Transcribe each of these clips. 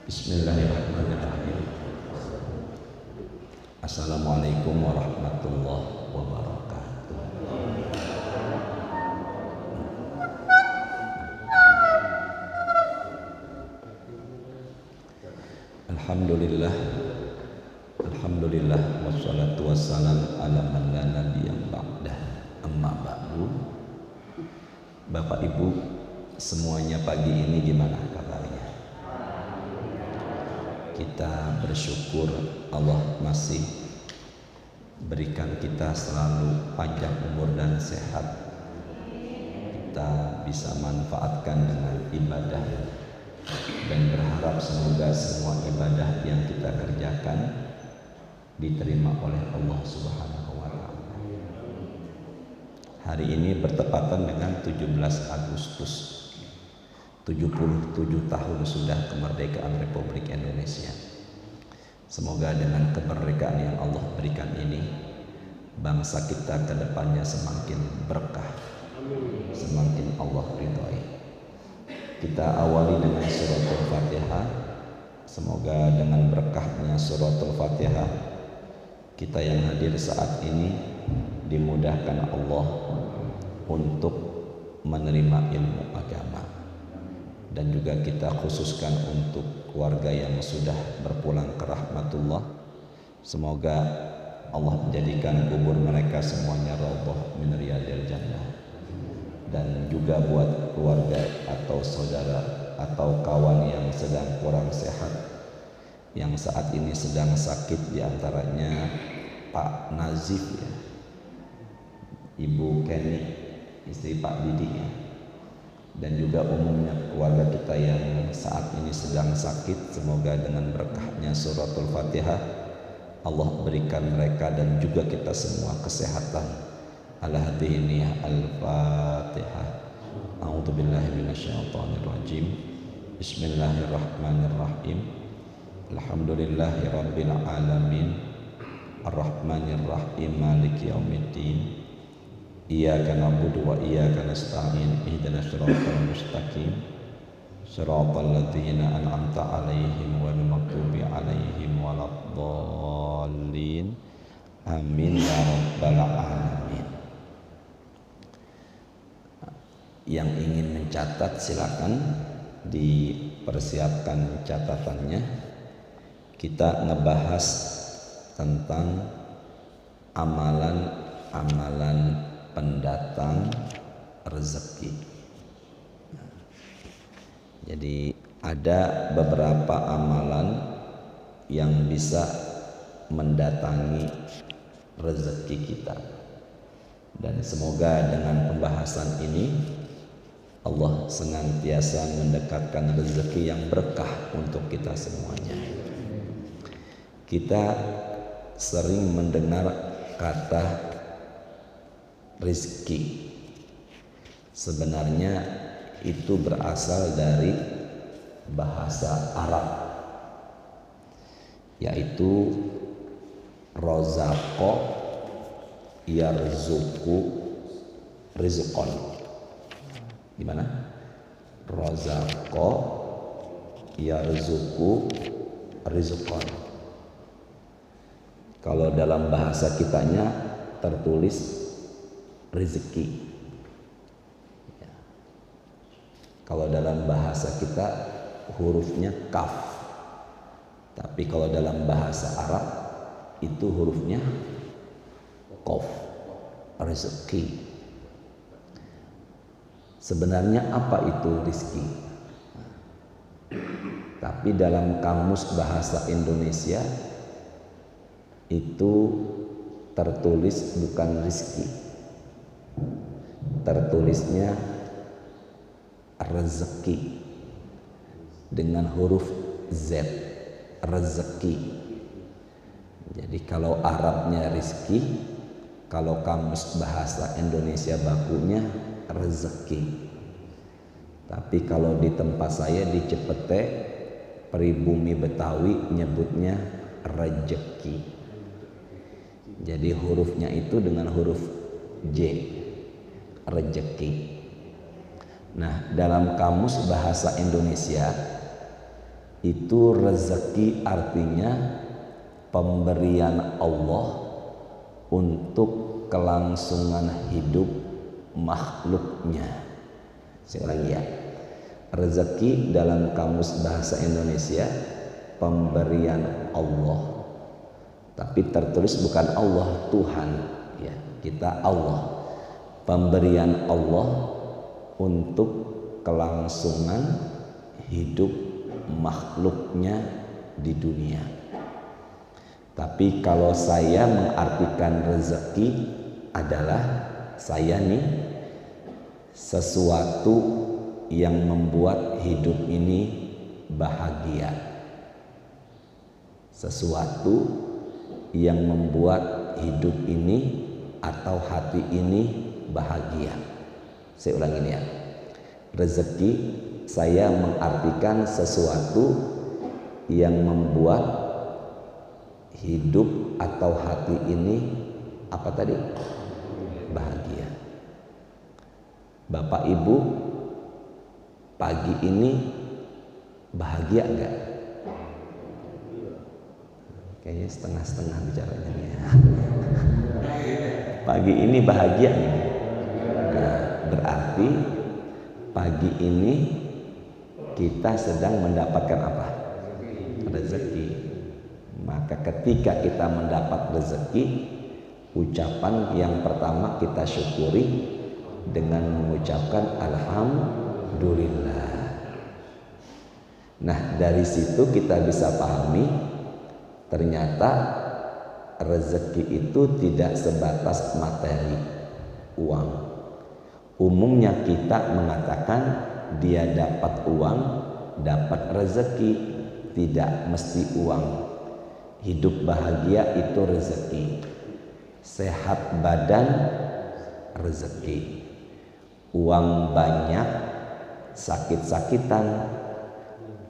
Bismillahirrahmanirrahim. Assalamualaikum warahmatullahi wabarakatuh. Alhamdulillah, alhamdulillah, wassalatu wassalam ala man la nabiyya ba'dah. Amma ba'du. Bapak Ibu semuanya, pagi ini gimana kabarnya? Kita bersyukur Allah masih berikan kita selalu panjang umur dan sehat. Kita bisa manfaatkan dengan ibadah dan berharap semoga semua ibadah yang kita kerjakan diterima oleh Allah Subhanahu wa Ta'ala. Hari ini bertepatan dengan 17 Agustus, 77 tahun sudah kemerdekaan Republik Indonesia. Semoga dengan kemerdekaan yang Allah berikan ini, bangsa kita ke depannya semakin berkah, semakin Allah ridhoi. Kita awali dengan suratul Fatihah. Semoga dengan berkahnya suratul Fatihah, kita yang hadir saat ini dimudahkan Allah untuk menerima ilmu agama. Dan juga kita khususkan untuk keluarga yang sudah berpulang ke rahmatullah, semoga Allah menjadikan kubur mereka semuanya raudhah min riyadil jannah. Dan juga buat keluarga atau saudara atau kawan yang sedang kurang sehat, yang saat ini sedang sakit, diantaranya Pak Nazif ya, Ibu Kenny istri Pak Didi ya, dan juga umumnya keluarga kita yang saat ini sedang sakit. Semoga dengan berkahnya suratul Fatihah Allah berikan mereka dan juga kita semua kesehatan. Ala hadiniyah al-Fatihah. A'udzubillahi minasyaitonirrajim. Bismillahirrahmanirrahim. Alhamdulillahi rabbil alamin. Ar-Rahmanirrahim, maliki yaumiddin. Iyyaka na'budu wa iyyaka nasta'in. Ihdinas siratal mustaqim. Siratal ladzina an'amta 'alaihim ghairil maghdubi 'alaihim waladdallin. Amin ya rabbal alamin. Yang ingin mencatat silakan dipersiapkan catatannya. Kita ngebahas tentang amalan-amalan pendatang rezeki. Jadi ada beberapa amalan yang bisa mendatangi rezeki kita. Dan semoga dengan pembahasan ini Allah senantiasa mendekatkan rezeki yang berkah untuk kita semuanya. Kita sering mendengar kata rezeki. Sebenarnya itu berasal dari bahasa Arab, yaitu rozaqo yarzuqu rizqon. Gimana? Rozaqo yarzuqu rizqon. Kalau dalam bahasa kitanya tertulis rezeki ya. Kalau dalam bahasa kita hurufnya kaf, tapi kalau dalam bahasa Arab itu hurufnya qaf, rezeki. Sebenarnya apa itu rizki? Tapi dalam kamus bahasa Indonesia itu tertulis bukan rizki, tertulisnya rezeki dengan huruf Z, rezeki. Jadi kalau Arabnya rizki, kalau kamus bahasa Indonesia bakunya rezeki. Tapi kalau di tempat saya di Cepete, pribumi Betawi nyebutnya rejeki. Jadi hurufnya itu dengan huruf J, rejeki. Nah, dalam kamus bahasa Indonesia Itu rezeki artinya pemberian Allah untuk kelangsungan hidup makhluknya. Saya ulangi ya. Rezeki dalam kamus bahasa Indonesia pemberian Allah. Tapi tertulis bukan Allah, Tuhan ya. Kita Allah. Pemberian Allah untuk kelangsungan hidup makhluknya di dunia. Tapi kalau saya mengartikan rezeki adalah saya nih sesuatu yang membuat hidup ini bahagia, sesuatu yang membuat hidup ini atau hati ini bahagia. Saya ulangi ini ya. Rezeki saya mengartikan sesuatu yang membuat hidup atau hati ini apa tadi? Bahagia. Bapak Ibu pagi ini bahagia enggak? Kayaknya setengah-setengah bicaranya ya. Pagi ini bahagia nih. Nah, berarti pagi ini kita sedang mendapatkan apa? Rezeki. Maka ketika kita mendapat rezeki, ucapan yang pertama kita syukuri dengan mengucapkan alhamdulillah. Nah, dari situ kita bisa pahami ternyata rezeki itu tidak sebatas materi, uang. Umumnya kita mengatakan dia dapat uang, dapat rezeki, tidak mesti uang. Hidup bahagia itu rezeki. Sehat badan rezeki. Uang banyak sakit-sakitan.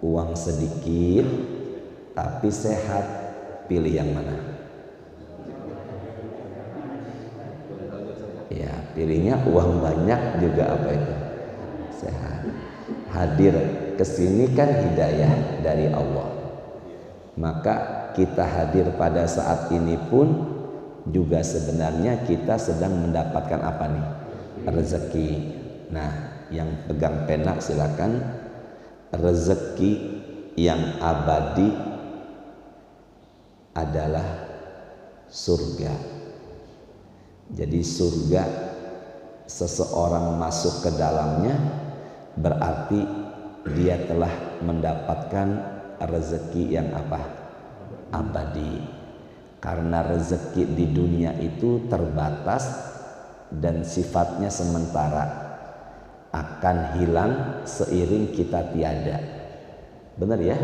Uang sedikit tapi sehat, pilih yang mana? Ya, pilihnya uang banyak juga apa itu? Sehat. Hadir ke sini kan hidayah dari Allah. Maka kita hadir pada saat ini pun juga sebenarnya kita sedang mendapatkan apa nih? Rezeki. Nah, yang pegang pena silakan. Rezeki yang abadi adalah surga. Jadi surga seseorang masuk ke dalamnya berarti dia telah mendapatkan rezeki yang apa? Abadi. Karena rezeki di dunia itu terbatas dan sifatnya sementara, akan hilang seiring kita tiada. Benar ya?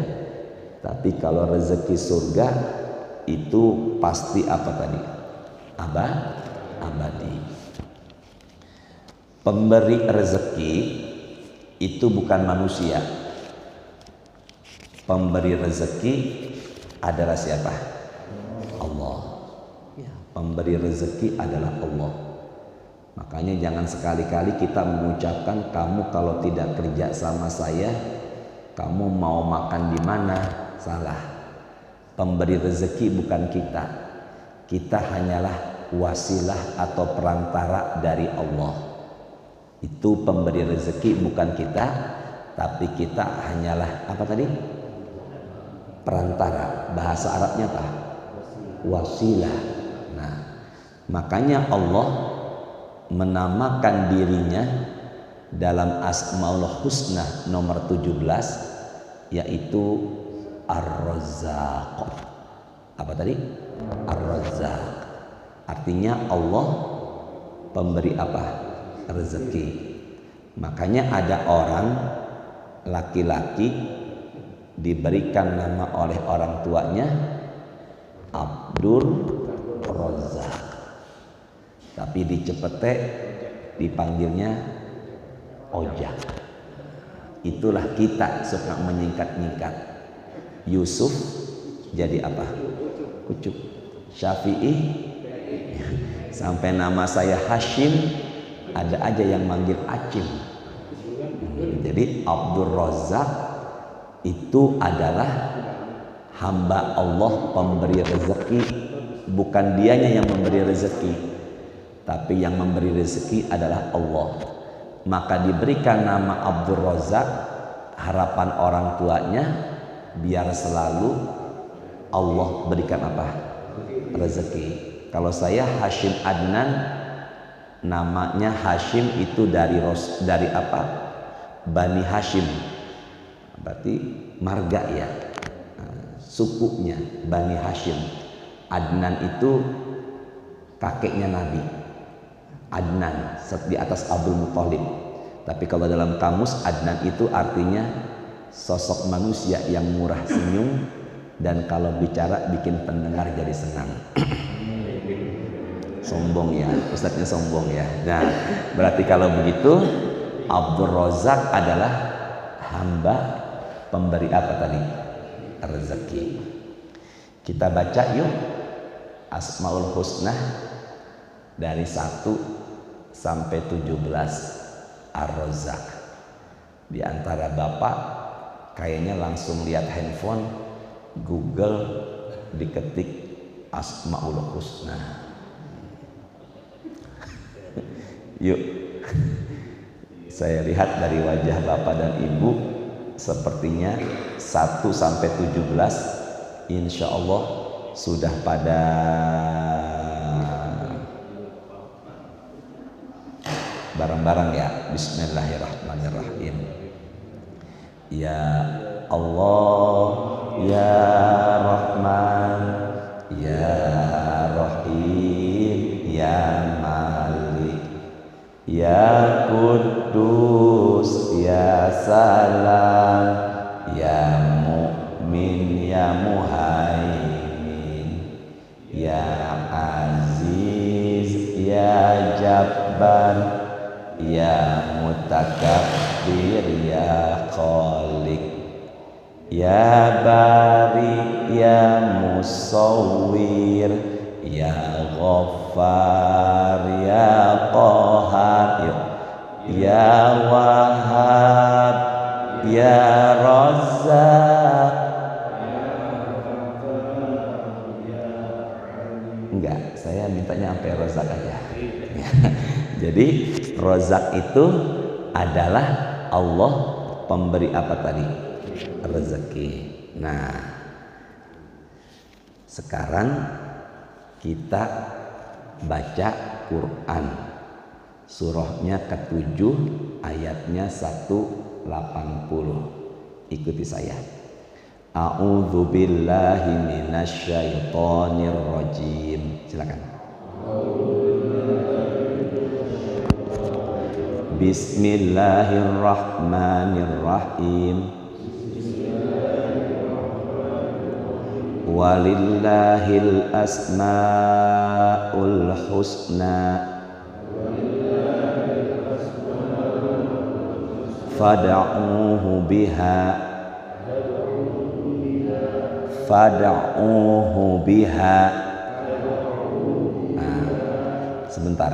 Tapi kalau rezeki surga itu pasti apa tadi? Abadi. Pemberi rezeki itu bukan manusia. Pemberi rezeki adalah siapa? Allah. Ya, pemberi rezeki adalah Allah. Makanya jangan sekali-kali kita mengucapkan kamu kalau tidak kerja sama saya, kamu mau makan di mana? Salah. Pemberi rezeki bukan kita. Kita hanyalah wasilah atau perantara dari Allah. Itu pemberi rezeki bukan kita, tapi kita hanyalah apa tadi? Perantara. Bahasa Arabnya apa? Wasilah. Nah, makanya Allah menamakan dirinya dalam Asmaul Husna nomor 17 yaitu Ar-Razzaq. Apa tadi? Ar-Razzaq. Artinya Allah pemberi apa? Rezeki. Makanya ada orang laki-laki diberikan nama oleh orang tuanya Abdur Razzaq. Tapi di Cepete dipanggilnya Ojak. Itulah kita suka menyingkat-nyingkat. Yusuf jadi apa? Ucup. Syafi'i sampai nama saya Hashim ada aja yang manggil Acim. Jadi Abdur Razzaq itu adalah hamba Allah pemberi rezeki, bukan dianya yang memberi rezeki, tapi yang memberi rezeki adalah Allah. Maka diberikan nama Abdul Razak, harapan orang tuanya biar selalu Allah berikan apa? Rezeki. Kalau saya Hashim Adnan, namanya Hashim itu dari apa? Bani Hashim, berarti marga ya, sukunya Bani Hashim. Adnan itu kakeknya Nabi, Adnan di atas Abdul Muthalib. Tapi kalau dalam kamus Adnan itu artinya sosok manusia yang murah senyum dan kalau bicara bikin pendengar jadi senang. Sombong ya, ustadznya sombong ya. Nah, berarti kalau begitu Abdul Razak adalah hamba pemberi apa tadi? Rezeki. Kita baca yuk Asmaul Husna dari 1 sampai 17 Ar-Razzaq. Di antara bapak kayaknya langsung lihat handphone, Google, diketik Asmaul Husna. Yuk, saya lihat dari wajah bapak dan ibu sepertinya 1 sampai 17 insya Allah sudah pada bareng-bareng ya. Bismillahirrahmanirrahim. Ya Allah, ya Rahman, ya Rahim, ya Malik, ya Kudus, ya Salam, ya Mu'min, ya Muhaimin, ya Aziz, ya Jabbar, ya Mutakabbir, ya Khaliq, ya Bari, ya Musawwir, ya Ghaffar, ya Qahar, ya Wahhab, ya Razzaq. Enggak, saya mintanya sampai Razzaq aja. Jadi Razzaq itu adalah Allah pemberi apa tadi? Rezeki. Nah, sekarang kita baca Quran, surahnya ke-7 ayatnya 180. Ikuti saya. A'udzu billahi minasyaitonir rajim. Silakan. Bismillahirrahmanirrahim. Walillahil asmaul husna fad'uhu biha Nah, sebentar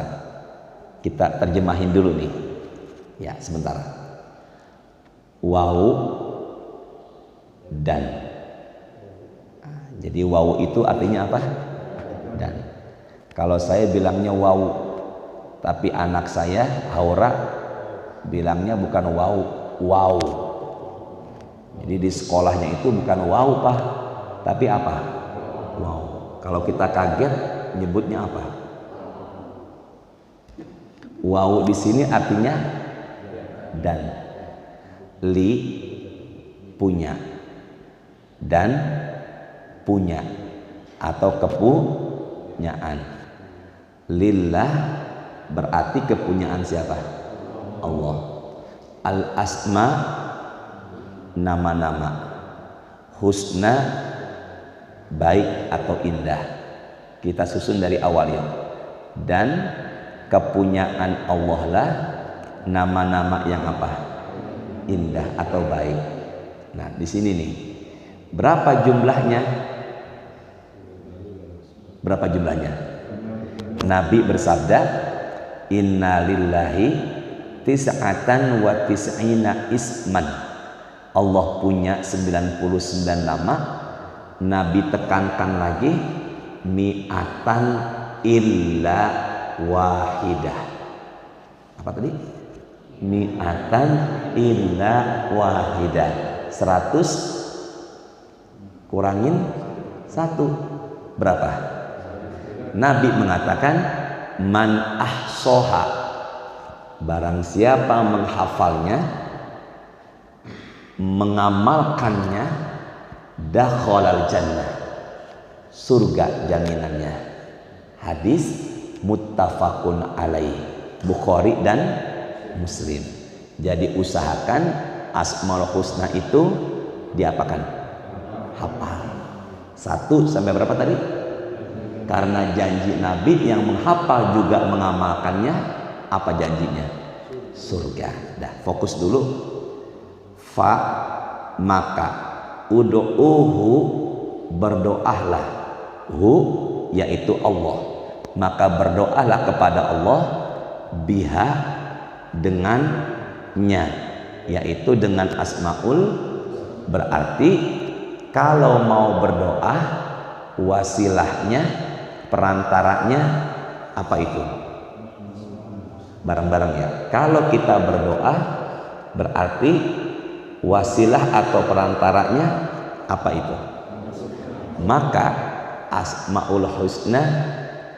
kita terjemahin dulu nih ya, sebentar. Waw dan, jadi waw itu artinya apa? Dan. Kalau saya bilangnya waw, tapi anak saya Haura bilangnya bukan waw, wow. Jadi di sekolahnya itu bukan wow Pak, tapi apa? Wow. Kalau kita kaget nyebutnya apa? Wow di sini artinya dan. Li punya, dan punya atau kepunyaan. Lillah berarti kepunyaan siapa? Allah. Al asma nama-nama, husna baik atau indah. Kita susun dari awal ya. Dan kepunyaan Allah lah nama-nama yang apa? Indah atau baik. Nah, di sini nih. Berapa jumlahnya? Berapa jumlahnya? Nabi bersabda, "Inna lillahi tis'atan wa tis'ina isman." Allah punya 99 nama, Nabi tekankan lagi mi'atan illa wahidah. Apa tadi? Mi'atan illa wahidah. 100 kurangin 1 berapa? Nabi mengatakan man ahsoha, barang siapa menghafalnya, mengamalkannya, dakhalal jannah, surga jaminannya. Hadis muttafaqun alaih, Bukhari dan Muslim. Jadi usahakan Asmaul Husna itu diapakan? Hafal. 1 sampai berapa tadi? Karena janji Nabi yang menghafal juga mengamalkannya, apa janjinya? Surga. Dah, fokus dulu. Fa maka ud'uhu, berdoalah, hu yaitu Allah, maka berdoalah kepada Allah, biha dengannya, yaitu dengan asmaul. Berarti kalau mau berdoa, wasilahnya, perantaranya apa itu? Bareng-bareng ya. Kalau kita berdoa, berarti wasilah atau perantaranya apa itu? Maka Asmaul Husna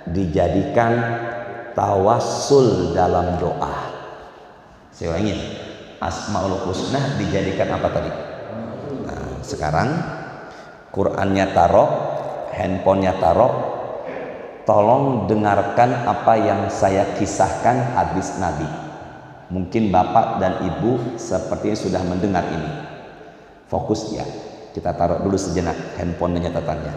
dijadikan tawassul dalam doa. Saya ulangi, Asmaul Husna dijadikan apa tadi? Nah, sekarang Qurannya taruh, handphonenya taruh, tolong dengarkan apa yang saya kisahkan hadis Nabi. Mungkin bapak dan ibu sepertinya sudah mendengar ini. Fokus ya, kita taruh dulu sejenak handphonenya catatannya.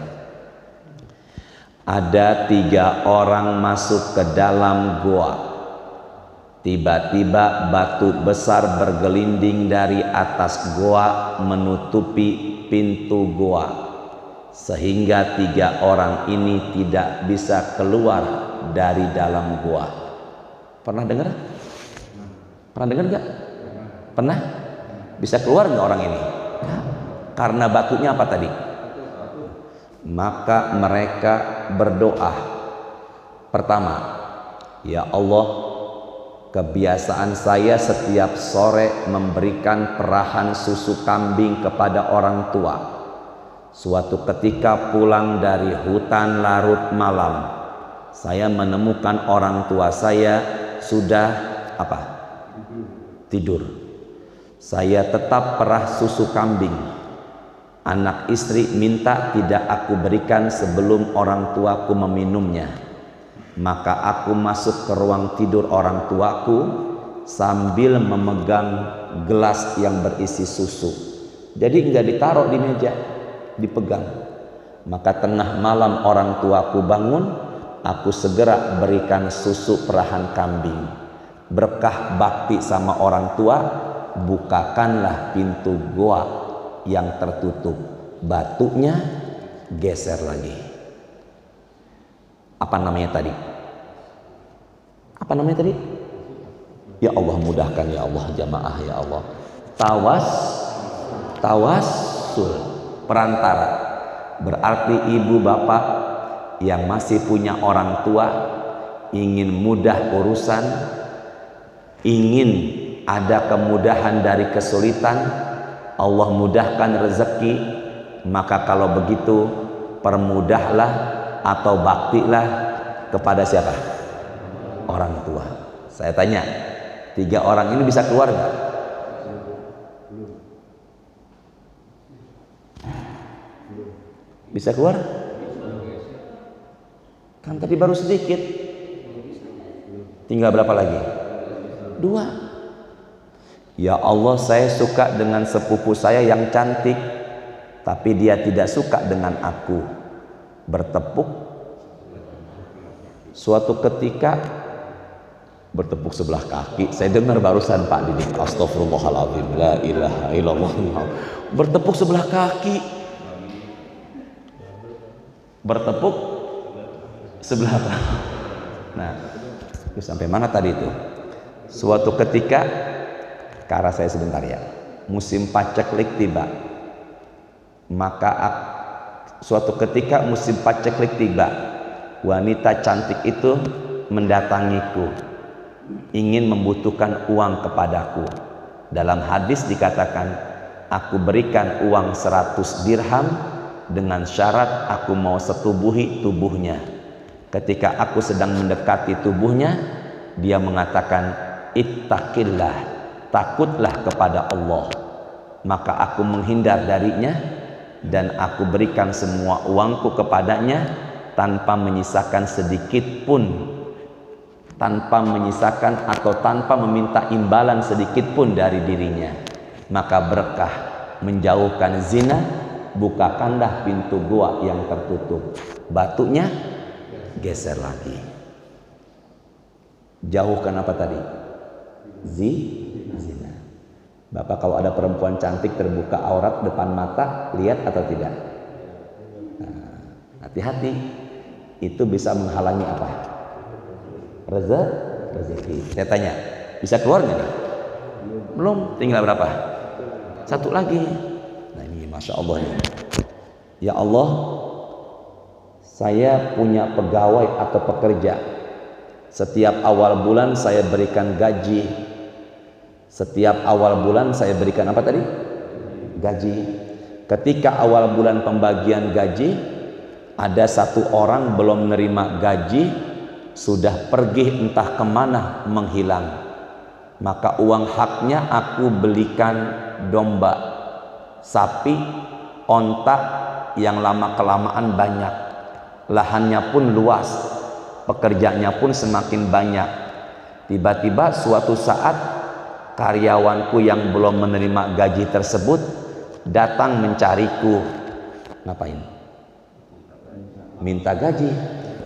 Ada 3 orang masuk ke dalam goa. Tiba-tiba batu besar bergelinding dari atas goa menutupi pintu goa, sehingga 3 orang ini tidak bisa keluar dari dalam goa. Pernah dengar? Pernah dengar nggak? Pernah? Bisa keluar nggak orang ini? Karena batunya apa tadi? Maka mereka berdoa. Pertama, ya Allah, kebiasaan saya setiap sore memberikan perahan susu kambing kepada orang tua. Suatu ketika pulang dari hutan larut malam, saya menemukan orang tua saya sudah apa? Tidur. Saya tetap perah susu kambing. Anak istri minta tidak aku berikan sebelum orang tuaku meminumnya. Maka aku masuk ke ruang tidur orang tuaku sambil memegang gelas yang berisi susu. Jadi enggak ditaruh di meja, dipegang. Maka tengah malam orang tuaku bangun, aku segera berikan susu perahan kambing. Berkah bakti sama orang tua, bukakanlah pintu goa yang tertutup, batunya geser lagi. Apa namanya tadi? Apa namanya tadi? Ya Allah, mudahkan ya Allah, jamaah ya Allah. Tawassul, perantara. Berarti ibu bapak yang masih punya orang tua, ingin mudah urusan, ingin ada kemudahan dari kesulitan, Allah mudahkan rezeki, maka kalau begitu permudahlah atau baktilah kepada siapa? Orang tua. Saya tanya, 3 orang ini bisa keluar nggak? Bisa keluar? Kan tadi baru sedikit. Tinggal berapa lagi? 2. Ya Allah, saya suka dengan sepupu saya yang cantik, tapi dia tidak suka dengan aku. Bertepuk. Suatu ketika bertepuk sebelah kaki. Saya dengar barusan Pak Didi, astagfirullahaladzim, la ilaha illallah. Bertepuk sebelah kaki. Bertepuk sebelah kaki. Nah, sampai mana tadi itu? Suatu ketika, ke arah saya sebentar ya. musim paceklik tiba. Maka suatu ketika musim paceklik tiba, wanita cantik itu mendatangiku, ingin membutuhkan uang kepadaku. Dalam hadis dikatakan, aku berikan uang 100 dirham dengan syarat aku mau setubuhi tubuhnya. Ketika aku sedang mendekati tubuhnya, dia mengatakan, ittaqillah, takutlah kepada Allah. Maka aku menghindar darinya dan aku berikan semua uangku kepadanya tanpa menyisakan sedikit pun, tanpa menyisakan atau tanpa meminta imbalan sedikit pun dari dirinya. Maka berkah menjauhkan zina, bukakanlah pintu gua yang tertutup. Batunya geser lagi. Jauhkan apa tadi? Zina. Bapak, kalau ada perempuan cantik terbuka aurat depan mata, lihat atau tidak? Nah, hati-hati, itu bisa menghalangi apa? Rezeki. Saya tanya, bisa keluar nggak nih? Belum, tinggal berapa? Satu lagi. Nah ini Masya Allah ya. Ya Allah, saya punya pegawai atau pekerja. Setiap awal bulan saya berikan gaji. Setiap awal bulan saya berikan apa tadi? Gaji. Ketika awal bulan pembagian gaji, ada satu orang belum menerima gaji, sudah pergi entah kemana menghilang. Maka uang haknya aku belikan domba, sapi, onta yang lama-kelamaan banyak. Lahannya pun luas, pekerjanya pun semakin banyak. Tiba-tiba suatu saat karyawanku yang belum menerima gaji tersebut datang mencariku. Ngapain? Minta gaji.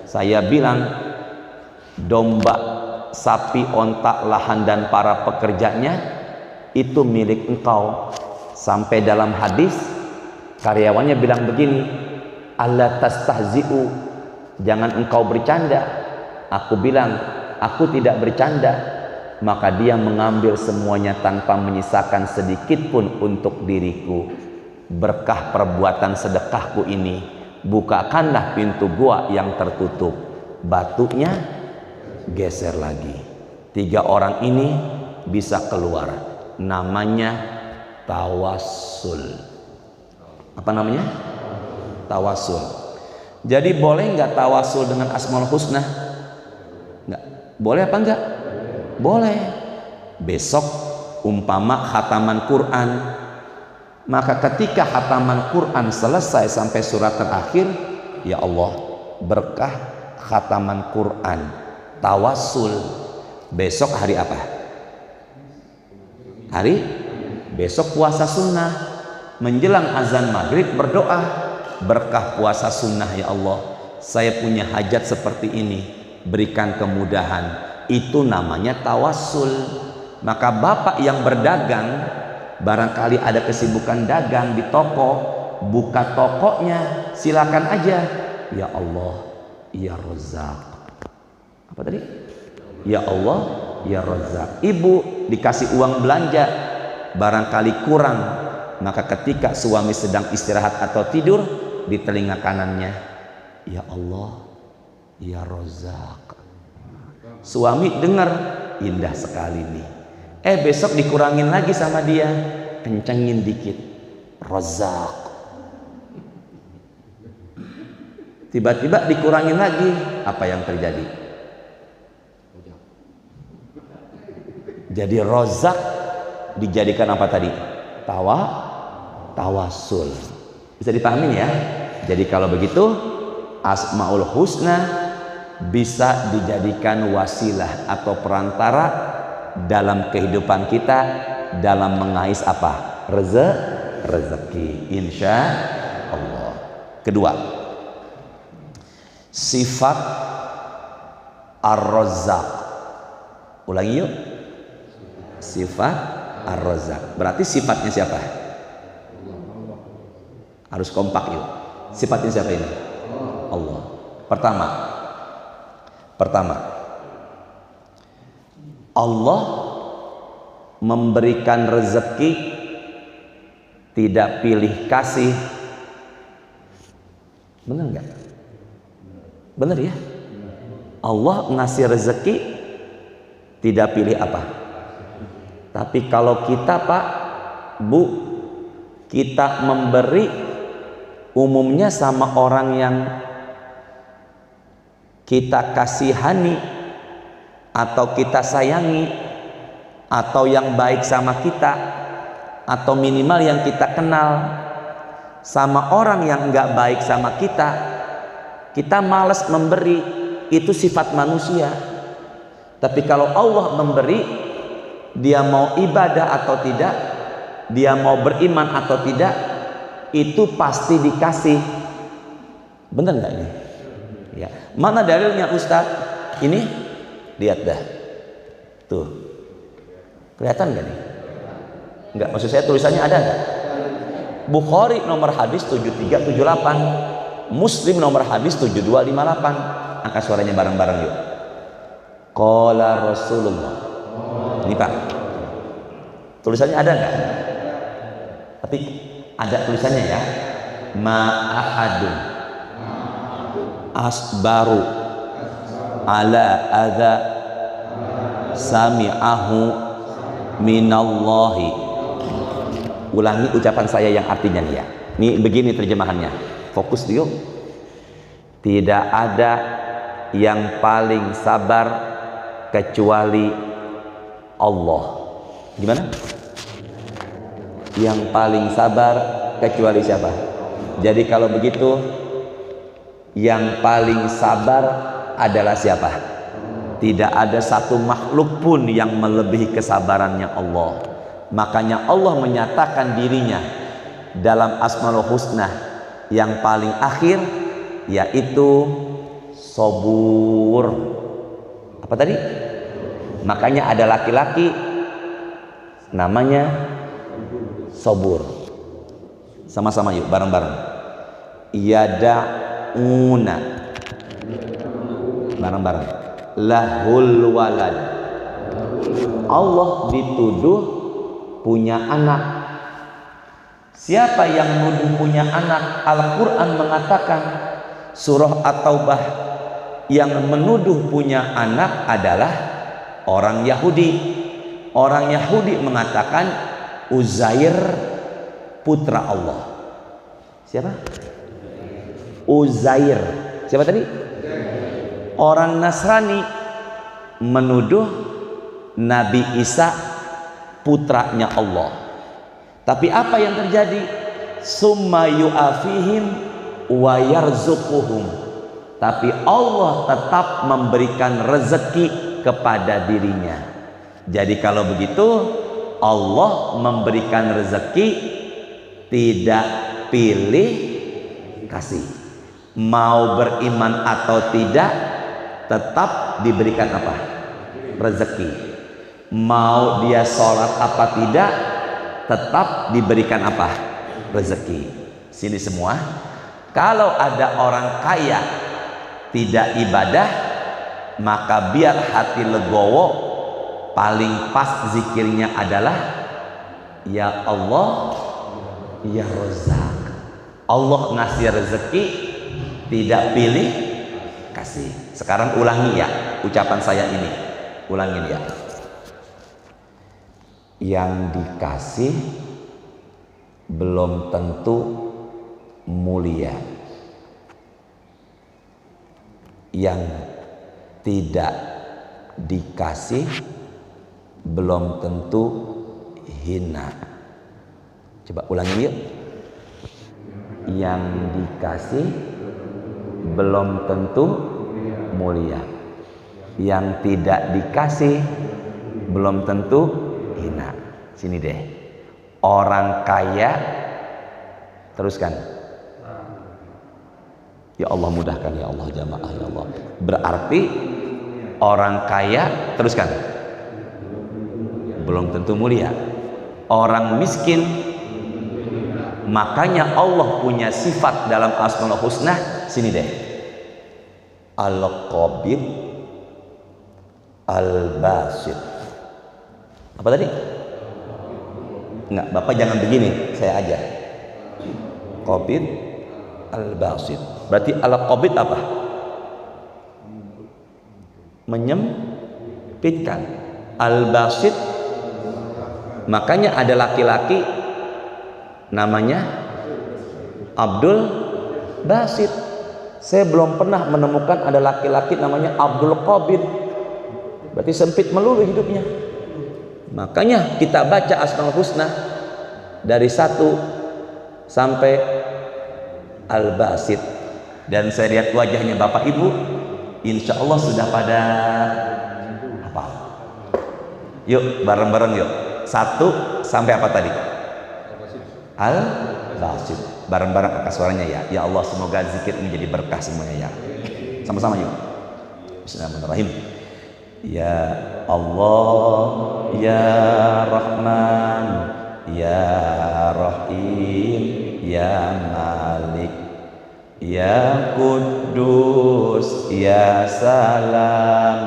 Saya bilang, domba, sapi, onta, lahan dan para pekerjanya itu milik engkau. Sampai dalam hadis karyawannya bilang begini, alla tastahzi'u, jangan engkau bercanda. Aku bilang, aku tidak bercanda. Maka dia mengambil semuanya tanpa menyisakan sedikit pun untuk diriku. Berkah perbuatan sedekahku ini, bukakanlah pintu gua yang tertutup. Batunya geser lagi. 3 orang ini bisa keluar. Namanya tawassul. Apa namanya? Tawassul. Jadi boleh nggak tawassul dengan Asmaul Husna? Nggak. Boleh apa enggak? Boleh. Besok umpama khataman Quran, maka ketika khataman Quran selesai sampai surat terakhir, ya Allah, berkah khataman Quran, tawassul. Besok hari apa? Hari besok puasa sunnah. Menjelang azan maghrib berdoa, berkah puasa sunnah ya Allah, saya punya hajat seperti ini, berikan kemudahan. Itu namanya tawassul. Maka bapak yang berdagang, barangkali ada kesibukan dagang di toko, buka tokonya, silakan aja. Ya Allah, ya Razzaq. Apa tadi? Ya Allah, ya Razzaq. Ibu dikasih uang belanja, barangkali kurang, maka ketika suami sedang istirahat atau tidur, di telinga kanannya, ya Allah, ya Razzaq. Suami dengar, indah sekali nih. Besok dikurangin lagi sama dia, kencengin dikit, Razzaq. Tiba-tiba dikurangin lagi, apa yang terjadi? Jadi Razzaq dijadikan apa tadi? Tawassul. Bisa dipahami ya? Jadi kalau begitu, Asmaul Husna bisa dijadikan wasilah atau perantara dalam kehidupan kita, dalam mengais apa? Rezeki, insya Allah. Kedua, sifat Ar-Razzaq. Ulangi yuk. Sifat Ar-Razzaq. Berarti sifatnya siapa? Harus kompak yuk. Sifatnya siapa ini? Allah. Pertama, Allah memberikan rezeki tidak pilih kasih. Benar nggak? Benar ya? Allah ngasih rezeki tidak pilih apa. Tapi kalau kita Pak, Bu, kita memberi umumnya sama orang yang kita kasihani atau kita sayangi atau yang baik sama kita atau minimal yang kita kenal. Sama orang yang nggak baik sama kita malas memberi. Itu sifat manusia. Tapi kalau Allah memberi, dia mau ibadah atau tidak, dia mau beriman atau tidak, itu pasti dikasih. Benar nggak ini? Ya. Mana dalilnya Ustadz? Ini lihat dah. Tuh. Kelihatan nggak nih? Enggak, maksud saya tulisannya ada nggak? Bukhari nomor hadis 7378, Muslim nomor hadis 7258. Angkat suaranya bareng-bareng yuk. Qala Rasulullah. Ini Pak. Tulisannya ada nggak? Tapi ada tulisannya ya. Ma'ahadun asbaru ala adza sami'ahu minallahi. Ulangi ucapan saya yang artinya nih ya. Ini begini terjemahannya. Fokus yuk. Tidak ada yang paling sabar kecuali Allah. Gimana? Yang paling sabar kecuali siapa? Jadi kalau begitu, yang paling sabar adalah siapa? Tidak ada satu makhluk pun yang melebihi kesabarannya Allah. Makanya Allah menyatakan dirinya dalam Asmaul Husna yang paling akhir, yaitu Sobur. Apa tadi? Makanya ada laki-laki namanya Sobur. Sama-sama yuk, bareng-bareng. Yada'una. Bareng-bareng. Lahul walad. Allah dituduh punya anak. Siapa yang menuduh punya anak? Al-Quran mengatakan, surah At-Taubah, yang menuduh punya anak adalah orang Yahudi. Orang Yahudi mengatakan Uzair putra Allah. Siapa? Uzair. Siapa tadi? Orang Nasrani menuduh Nabi Isa putranya Allah. Tapi apa yang terjadi? Summa yu'afihim wa yarzuquhum. Tapi Allah tetap memberikan rezeki kepada dirinya. Jadi kalau begitu, Allah memberikan rezeki tidak pilih kasih. Mau beriman atau tidak, tetap diberikan apa? Rezeki. Mau dia sholat apa tidak, tetap diberikan apa? Rezeki. Sini semua. Kalau ada orang kaya tidak ibadah, maka biar hati legowo, paling pas zikirnya adalah ya Allah, ya Razak. Allah ngasih rezeki tidak pilih kasih. Sekarang ulangi ya ucapan saya ini. Ulangin ya. Yang dikasih belum tentu mulia. Yang tidak dikasih belum tentu hina. Coba ulangi yuk. Yang dikasih belum tentu mulia. Yang tidak dikasih belum tentu hina. Sini deh. Orang kaya, teruskan. Ya Allah mudahkan ya Allah, jamaah ya Allah. Berarti orang kaya, teruskan, belum tentu mulia. Orang miskin, makanya Allah punya sifat dalam Asmaul Husna. Sini deh. Al-Qabid, Al-Basit. Apa tadi? Enggak, Bapak jangan begini, saya ajar. Qabid al-basit. Berarti al-qabid apa? Menyempitkan. Al-basit, makanya ada laki-laki namanya Abdul Basit. Saya belum pernah menemukan ada laki-laki namanya Abdul Qabid. Berarti sempit melulu hidupnya. Makanya kita baca Asmaul Husna dari 1 sampai Al-Basit. Dan saya lihat wajahnya Bapak Ibu, insya Allah sudah pada apa? Yuk bareng-bareng yuk. 1 sampai apa tadi? Al-Basit. Bareng-bareng angkat suaranya ya. Ya Allah, semoga zikir ini jadi berkah semuanya ya. Sama-sama yuk. Bismillahirrahmanirrahim. Ya Allah, ya Rahman, ya Rahim, ya Malik, ya Kudus, ya Salam,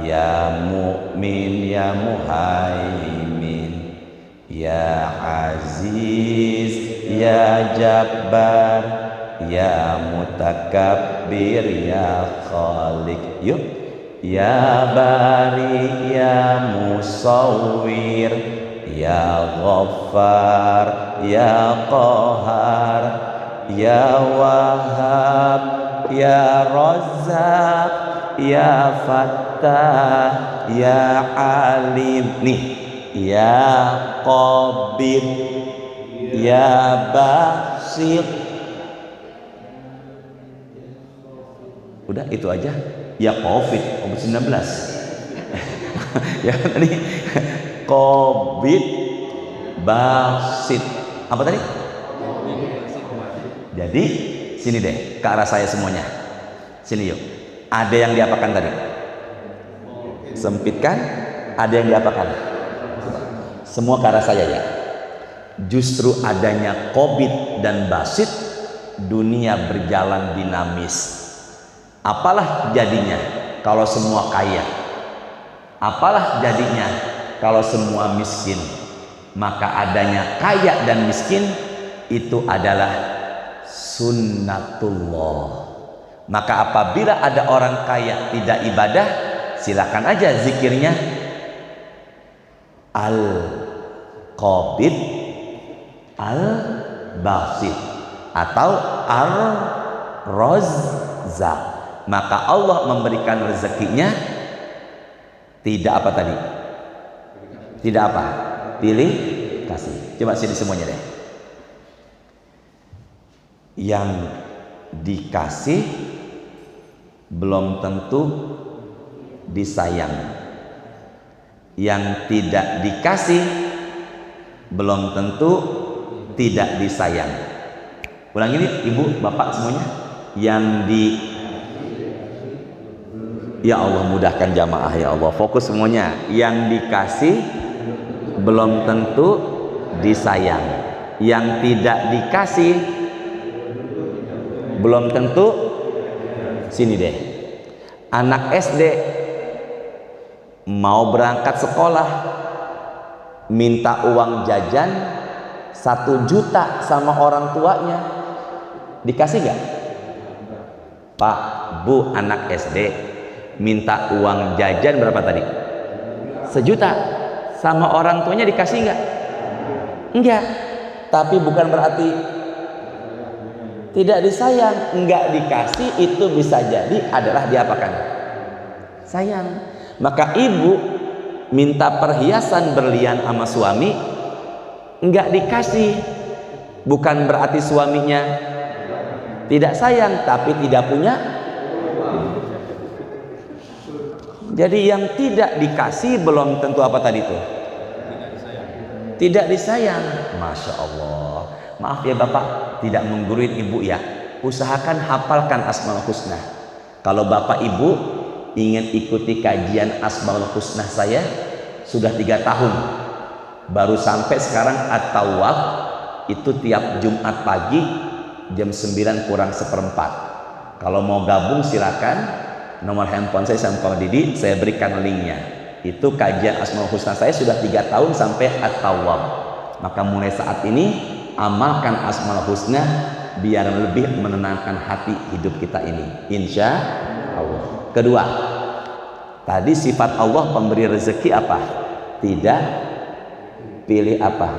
ya Mu'min, ya Muhaimin, ya Aziz, ya Jabbar, ya Mutakabbir, ya Khalik. Yuk. Ya Bari, ya Musawwir, ya Ghaffar, ya Qahar, ya Wahhab, ya Razzaq, ya Fattah, ya Alim. Nih, ya Qabid, ya Basit. Udah itu aja. Ya COVID-19 ya tadi Qabid Basit apa tadi? Jadi sini deh ke arah saya semuanya, sini yuk. Ada yang diapakan tadi? Sempitkan. Ada yang diapakan? Semua ke arah saya ya. Justru adanya Qabid dan Basit, dunia berjalan dinamis. Apalah jadinya kalau semua kaya? Apalah jadinya kalau semua miskin? Maka adanya kaya dan miskin itu adalah sunnatullah. Maka apabila ada orang kaya tidak ibadah, silakan aja zikirnya Al-Qabid Al-Basit atau Ar-Razzaq. Maka Allah memberikan rezekinya tidak apa tadi? Tidak apa? Pilih kasih. Coba sini semuanya deh. Yang dikasih belum tentu disayang. Yang tidak dikasih belum tentu tidak disayang. Ulang ini ibu, bapak semuanya. Ya Allah, mudahkan jamaah ya Allah, fokus semuanya. Yang dikasih belum tentu disayang. Yang tidak dikasih belum tentu. Sini deh, anak SD mau berangkat sekolah, minta uang jajan 1 juta sama orang tuanya, dikasih gak? Pak, Bu, anak SD minta uang jajan berapa tadi? 1 juta sama orang tuanya, dikasih nggak? Enggak. Tapi bukan berarti tidak disayang. Enggak dikasih itu bisa jadi adalah diapakan? Sayang. Maka ibu minta perhiasan berlian sama suami, enggak dikasih, bukan berarti suaminya tidak sayang, tapi tidak punya. Jadi yang tidak dikasih belum tentu apa tadi itu? Tidak disayang. Masya Allah. Maaf ya Bapak, tidak mengguruin Ibu ya. Usahakan hafalkan Asmaul Husna. Kalau Bapak Ibu ingin ikuti kajian Asmaul Husna saya, sudah 3 tahun. Baru sampai sekarang At-Tawwab, itu tiap Jumat pagi jam 9 kurang 1/4. Kalau mau gabung silakan. Nomor handphone saya sama Pak Didi, saya berikan linknya. Itu kajian Asmaul Husna saya sudah 3 tahun sampai At-Tawwab. Maka mulai saat ini amalkan Asmaul Husna biar lebih menenangkan hati hidup kita ini, insya Allah. Kedua, tadi sifat Allah pemberi rezeki apa? Tidak pilih apa?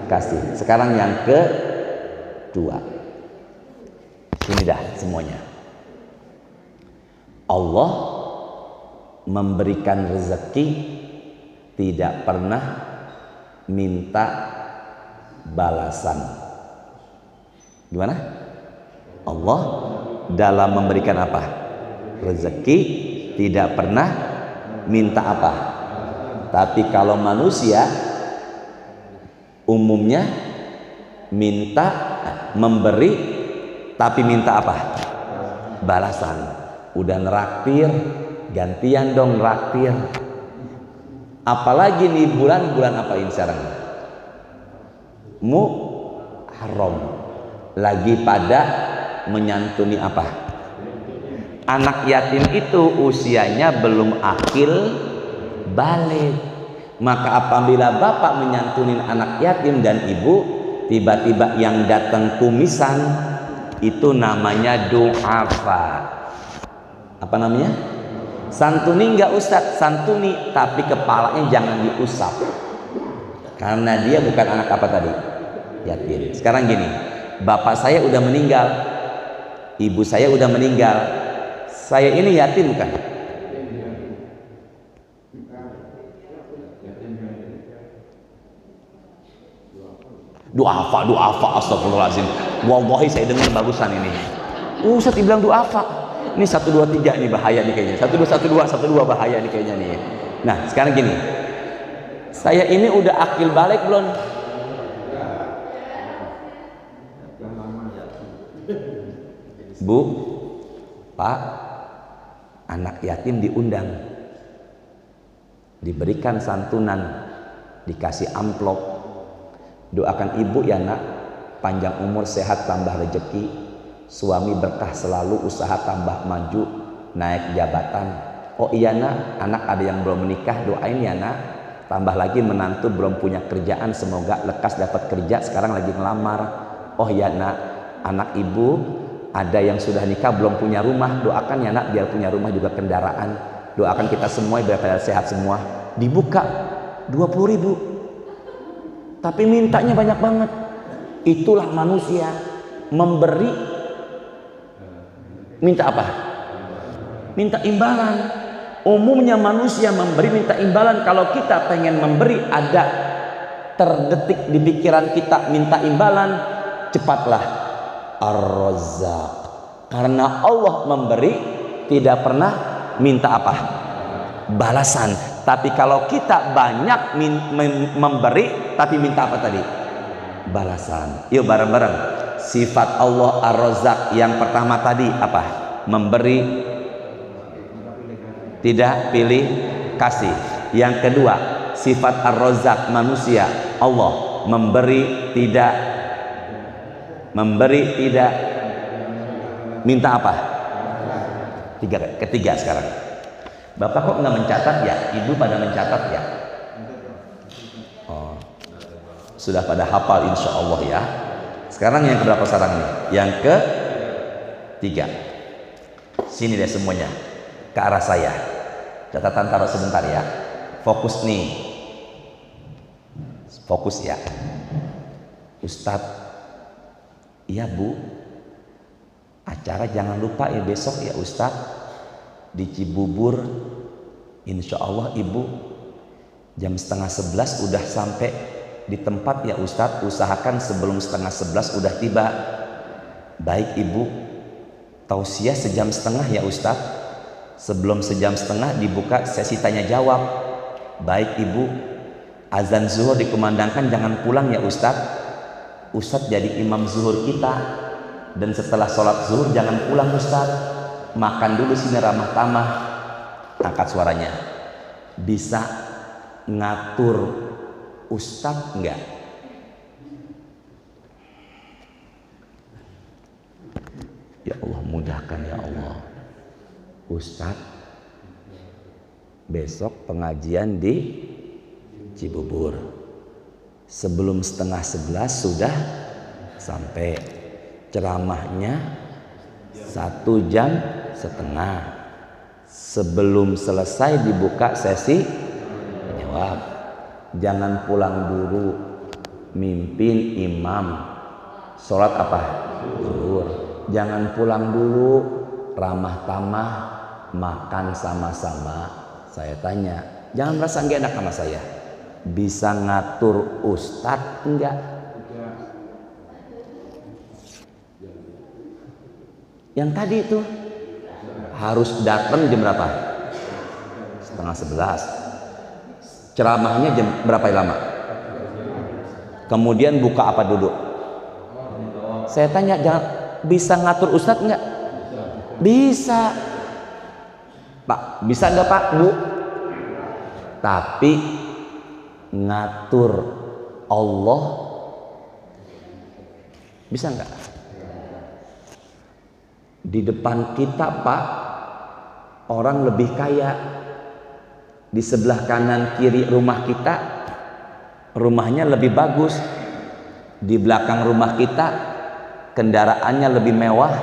Kasih. Sekarang yang kedua, ini dah semuanya. Allah memberikan rezeki tidak pernah minta balasan. Gimana? Allah dalam memberikan apa? Rezeki tidak pernah minta apa? Tapi kalau manusia umumnya minta memberi, tapi minta apa? Balasan. Udah neraktir, gantian dong neraktir. Apalagi nih bulan-bulan apa ini sekarang? Muharram. Lagi pada menyantuni apa? Anak yatim itu usianya belum akil balik. Maka apabila bapak menyantuni anak yatim dan ibu, tiba-tiba yang datang kumisan, itu namanya du'afa. Apa namanya? Santuni enggak Ustadz? Santuni, tapi kepalanya jangan diusap, karena dia bukan anak apa tadi? Yatim. Sekarang gini, bapak saya udah meninggal, ibu saya udah meninggal, saya ini yatim bukan? Du'afa, astagfirullahaladzim. Wallahi saya dengar bagusan ini. Ustaz dibilang du'afa. Ini 1, 2, 3 nih bahaya nih kayaknya. 1, 2, 1, 2, 1, 2 bahaya nih kayaknya nih. Nah sekarang gini, saya ini udah akil balik belum? Bu, Pak, anak yatim diundang, diberikan santunan, dikasih amplop. Doakan ibu ya nak, panjang umur, sehat, tambah rezeki, suami berkah selalu, usaha tambah maju, naik jabatan. Oh iya nak, anak ada yang belum menikah, doain ya nak. Tambah lagi menantu belum punya kerjaan, semoga lekas dapat kerja, sekarang lagi ngelamar. Oh iya nak, anak ibu ada yang sudah nikah belum punya rumah, doakan ya nak biar punya rumah juga kendaraan. Doakan kita semua biar pada sehat semua. Dibuka 20.000. Tapi mintanya banyak banget. Itulah manusia, memberi minta apa? Minta imbalan. Umumnya manusia memberi minta imbalan. Kalau kita pengen memberi, ada terdetik di pikiran kita minta imbalan, cepatlah Ar-Razzaq. Karena Allah memberi tidak pernah minta apa? Balasan. Tapi kalau kita banyak memberi tapi minta apa tadi? Balasan. Yuk bareng-bareng. Sifat Allah Ar-Razzaq yang pertama tadi apa? Memberi, tidak pilih kasih. Yang kedua, sifat Ar-Razzaq manusia, Allah memberi tidak minta apa? Ketiga sekarang. Bapak kok nggak mencatat ya? Ibu pada mencatat ya? Oh, sudah pada hafal insya Allah ya. Sekarang yang keberapa sekarang nih? Yang ketiga. Sini deh semuanya, ke arah saya. Catatan taruh sebentar ya. Fokus nih. Fokus ya. Ustadz, iya Bu, acara jangan lupa ya besok ya Ustadz, di Cibubur, insya Allah Ibu jam 10:30 udah sampai di tempat ya Ustadz. Usahakan sebelum 10:30 udah tiba. Baik Ibu. Tausiah 1,5 jam ya Ustadz. Sebelum 1,5 jam dibuka sesi tanya jawab. Baik Ibu. Azan zuhur dikumandangkan, jangan pulang ya Ustadz. Ustadz jadi imam zuhur kita, dan setelah sholat zuhur jangan pulang Ustadz. Makan dulu sini ramah tamah. Angkat suaranya. Bisa ngatur Ustadz enggak? Ya Allah mudahkan ya Allah. Ustadz, besok pengajian di Cibubur. Sebelum setengah 11 sudah sampai. Ceramahnya 1,5 jam. Sebelum selesai dibuka sesi menjawab. Jangan pulang dulu, mimpin imam sholat apa? Zuhur. Jangan pulang dulu, ramah tamah, makan sama-sama. Saya tanya, jangan merasa nggak enak sama saya. Bisa ngatur ustadz enggak? Yang tadi itu harus datang jam berapa? Setengah 11. Ceramahnya jam berapa lama? Kemudian buka apa duduk? Saya tanya, jangan, bisa ngatur ustadz enggak? Bisa. Pak, bisa enggak Pak, Bu? Tapi ngatur Allah bisa enggak? Di depan kita Pak, orang lebih kaya. Di sebelah kanan kiri rumah kita, rumahnya lebih bagus. Di belakang rumah kita, kendaraannya lebih mewah.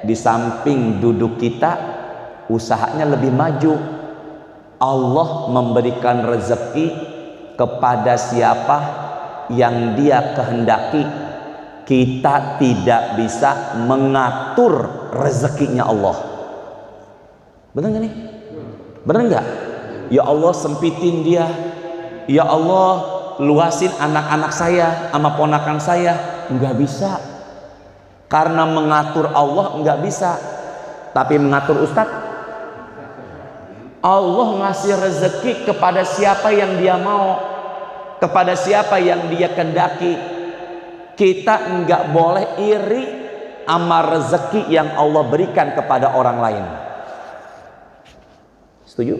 Di samping duduk kita, usahanya lebih maju. Allah memberikan rezeki kepada siapa yang Dia kehendaki. Kita tidak bisa mengatur rezekinya Allah. Benar nggak nih? Benar nggak? Ya Allah sempitin dia. Ya Allah luasin anak-anak saya sama ponakan saya. Nggak bisa. Karena mengatur Allah nggak bisa. Tapi mengatur ustadz, Allah ngasih rezeki kepada siapa yang Dia mau, kepada siapa yang Dia kehendaki. Kita enggak boleh iri sama rezeki yang Allah berikan kepada orang lain. Setuju?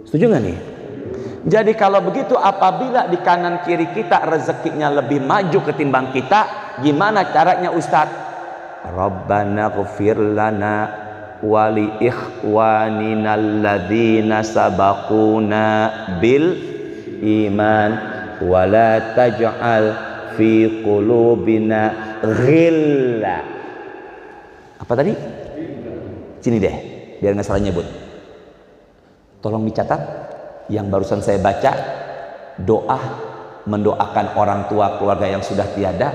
Setuju nggak nih? Jadi kalau begitu, apabila di kanan kiri kita rezekinya lebih maju ketimbang kita, gimana caranya Ustadz? Rabbana ghfir lana wali ikhwanina alladzina sabaquna bil iman wala taj'al fi qulubina ghilla. Apa tadi? Sini deh, biar nggak salah nyebut. Tolong dicatat yang barusan saya baca. Doa mendoakan orang tua keluarga yang sudah tiada,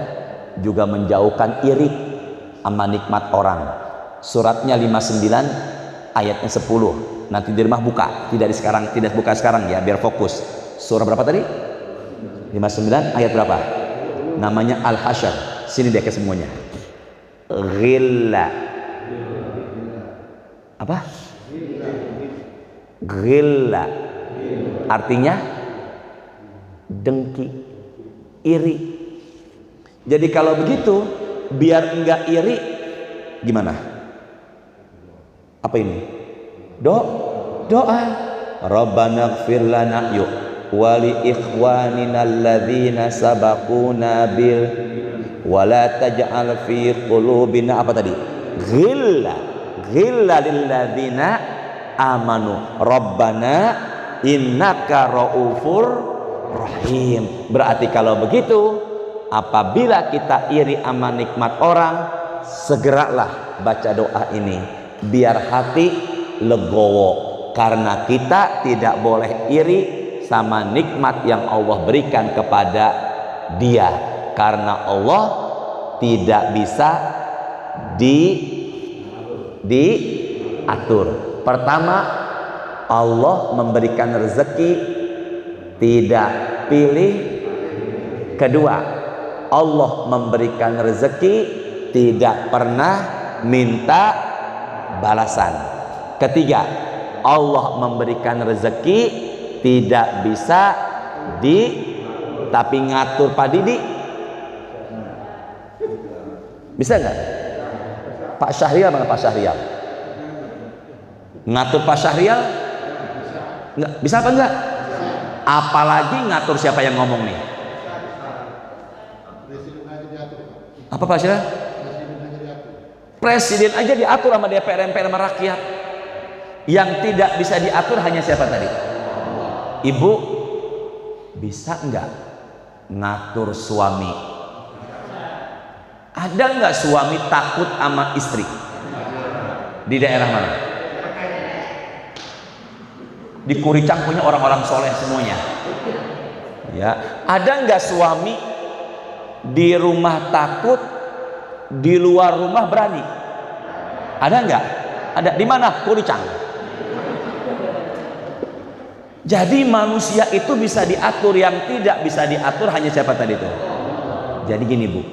juga menjauhkan iri sama nikmat orang. Suratnya 59 ayatnya 10. Nanti di rumah buka, tidak buka sekarang ya, biar fokus. Surah berapa tadi? 59 ayat berapa? Namanya Al-Hasyr. Sini deh ke semuanya. Ghilla. Apa? Ghilla. Artinya dengki, iri. Jadi kalau begitu, biar enggak iri, gimana? Apa ini? Doa. Rabbana ighfir lana, yuk, wali ikhwanina alladzina sabaquna bil wala taj'al fi qulubina apa tadi? Ghilla lilladzina amanu rabbana innaka raufur rahim. Berarti kalau begitu, apabila kita iri sama nikmat orang, segeralah baca doa ini biar hati legowo, karena kita tidak boleh iri sama nikmat yang Allah berikan kepada dia, karena Allah tidak bisa diatur. Pertama, Allah memberikan rezeki tidak pilih. Kedua, Allah memberikan rezeki tidak pernah minta balasan. Ketiga, Allah memberikan rezeki tidak bisa tapi ngatur Pak Didi bisa nggak? Pak Syahrial mana Pak Syahrial? Ngatur Pak Syahrial nggak bisa apa enggak? Apalagi ngatur siapa yang ngomong nih? Apa Pak Syahrial? Presiden aja diatur sama DPR, MPR, sama rakyat. Yang tidak bisa diatur hanya siapa tadi? Ibu Bisa nggak ngatur suami? Ada nggak suami takut sama istri? Di daerah mana? Di Kuricang punya orang-orang soleh semuanya. Ya, ada nggak suami di rumah takut, di luar rumah berani? Ada nggak? Ada. Di mana? Kuricang. Jadi manusia itu bisa diatur, yang tidak bisa diatur hanya siapa tadi itu? Jadi gini Bu,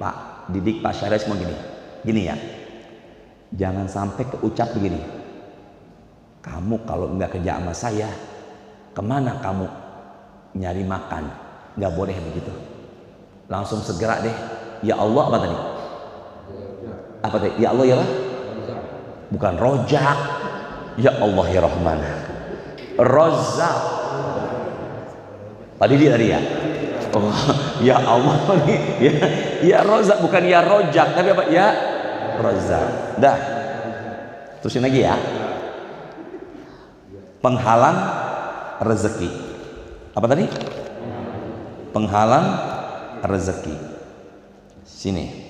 Pak Didik, Pak Syarif semua gini ya. Jangan sampai keucap begini. Kamu kalau nggak kerja sama saya, kemana kamu nyari makan? Nggak boleh begitu. Langsung segera deh. Ya Allah apa tadi? Apa tadi? Ya Allah ya Allah. Bukan rojak. Ya Allah ya Rahman. Rozak. Tadi dia ya. Oh, ya Allah nih. Ya Rozak, bukan ya rojak, tapi apa? Ya Rozak. Dah. Terusin lagi ya. Penghalang rezeki. Apa tadi? Penghalang rezeki. Sini.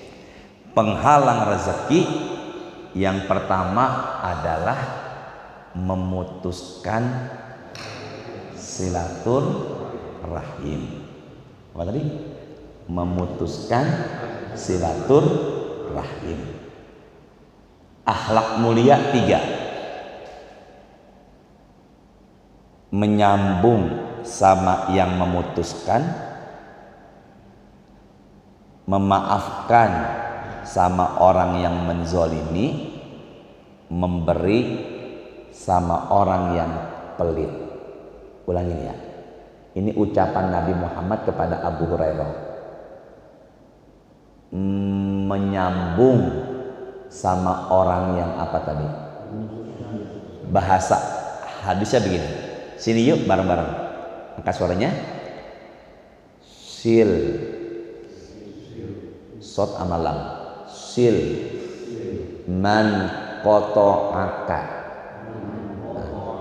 Penghalang rezeki yang pertama adalah memutuskan silaturahim. Apa tadi? Memutuskan silaturahim. Akhlak mulia 3. Menyambung sama yang memutuskan, memaafkan sama orang yang menzolimi, memberi sama orang yang pelit. Ulangin ya. Ini ucapan Nabi Muhammad kepada Abu Hurairah. Menyambung sama orang yang apa tadi? Bahasa hadisnya begini. Sini yuk bareng-bareng. Angkat suaranya. Sil. Sot amalam. Sil. Man koto'aka.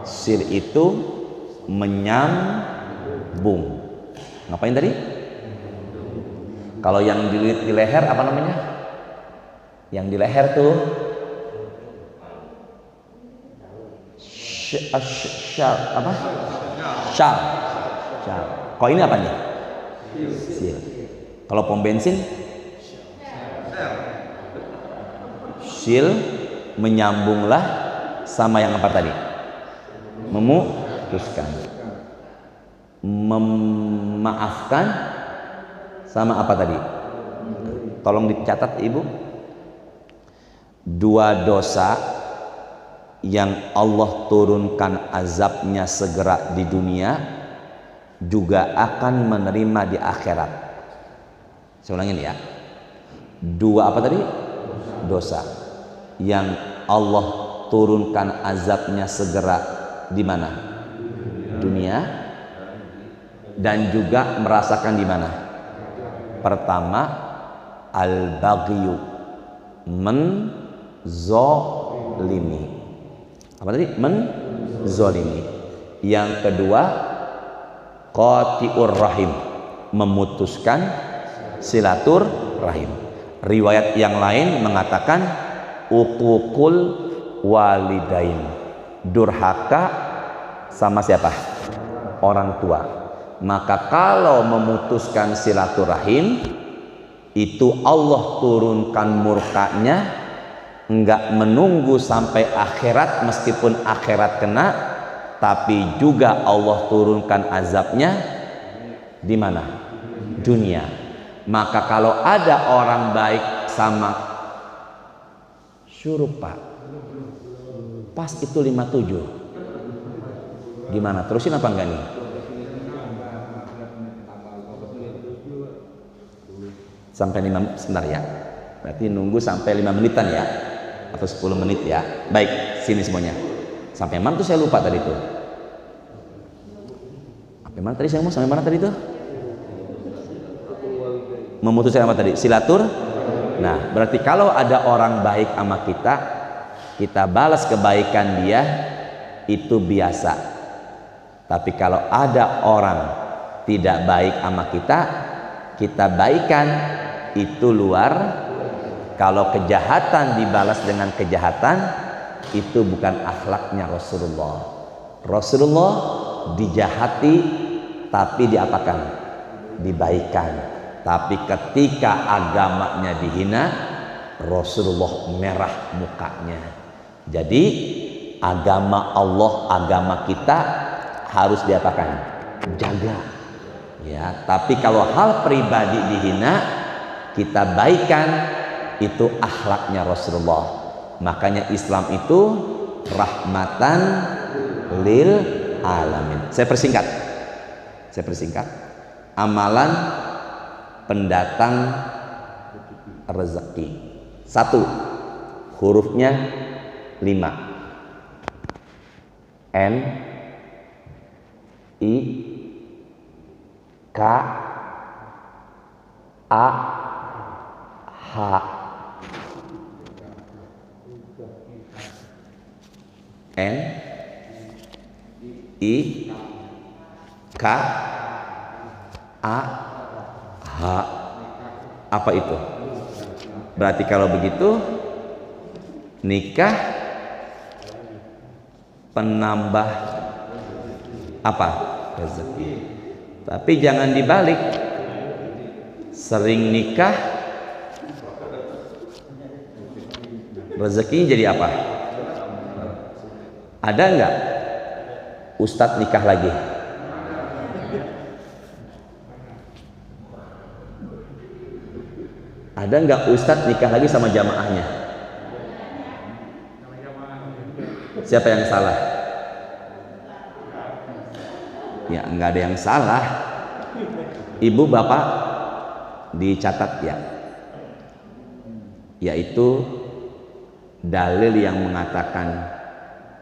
Sil itu menyambung. Ngapain tadi? Kalau yang dililit di leher apa namanya? Yang di leher tuh apa? Syal. Kalau ini apa nih? Sil. Kalau pom bensin? Sil, menyambunglah sama yang apa tadi? Memutuskan. Memaafkan sama apa tadi? Tolong dicatat Ibu. 2 dosa yang Allah turunkan azabnya segera di dunia juga akan menerima di akhirat. Saya ulangin ya. 2 apa tadi? Dosa yang Allah turunkan azabnya segera di mana? Dunia. Dan juga merasakan di mana? Pertama, al-baghyu, menzolimi. Apa tadi? Menzolimi. Yang kedua, qati'ur rahim, memutuskan silaturahim. Riwayat yang lain mengatakan uququl walidain, durhaka sama siapa? Orang tua. Maka kalau memutuskan silaturahim itu Allah turunkan murkanya, enggak menunggu sampai akhirat, meskipun akhirat kena, tapi juga Allah turunkan azabnya di mana? Dunia. Maka kalau ada orang baik sama suruh Pak, pas itu 57, gimana? Terusin apa enggak nih? Sampai 5, sebentar ya. Berarti nunggu sampai 5 menitan ya, atau 10 menit ya. Baik, sini semuanya. Sampai mana tuh saya lupa tadi tuh. Sampai mana tadi saya mau? Sampai mana tadi tuh? Memutuskan apa tadi? Silatur. Nah, berarti kalau ada orang baik sama kita, kita balas kebaikan dia, itu biasa. Tapi kalau ada orang tidak baik sama kita, kita baikan, itu luar. Kalau kejahatan dibalas dengan kejahatan, itu bukan akhlaknya Rasulullah. Rasulullah dijahati tapi diapakan? Dibaikan. Tapi ketika agamanya dihina, Rasulullah merah mukanya. Jadi agama Allah, agama kita harus diapakan? Jaga. Ya, tapi kalau hal pribadi dihina, kita baikan, itu akhlaknya Rasulullah. Makanya Islam itu rahmatan lil alamin. Saya persingkat. Amalan pendatang rezeki. 1, hurufnya 5. N I K A H. N I K A H. Apa itu? Berarti kalau begitu nikah penambah apa? Rezeki. Tapi jangan dibalik. Sering nikah rezekinya jadi apa? Ada enggak ustadz nikah lagi? Ada enggak ustadz nikah lagi sama jamaahnya? Siapa yang salah? Ya, enggak ada yang salah. Ibu bapak dicatat ya. Yaitu dalil yang mengatakan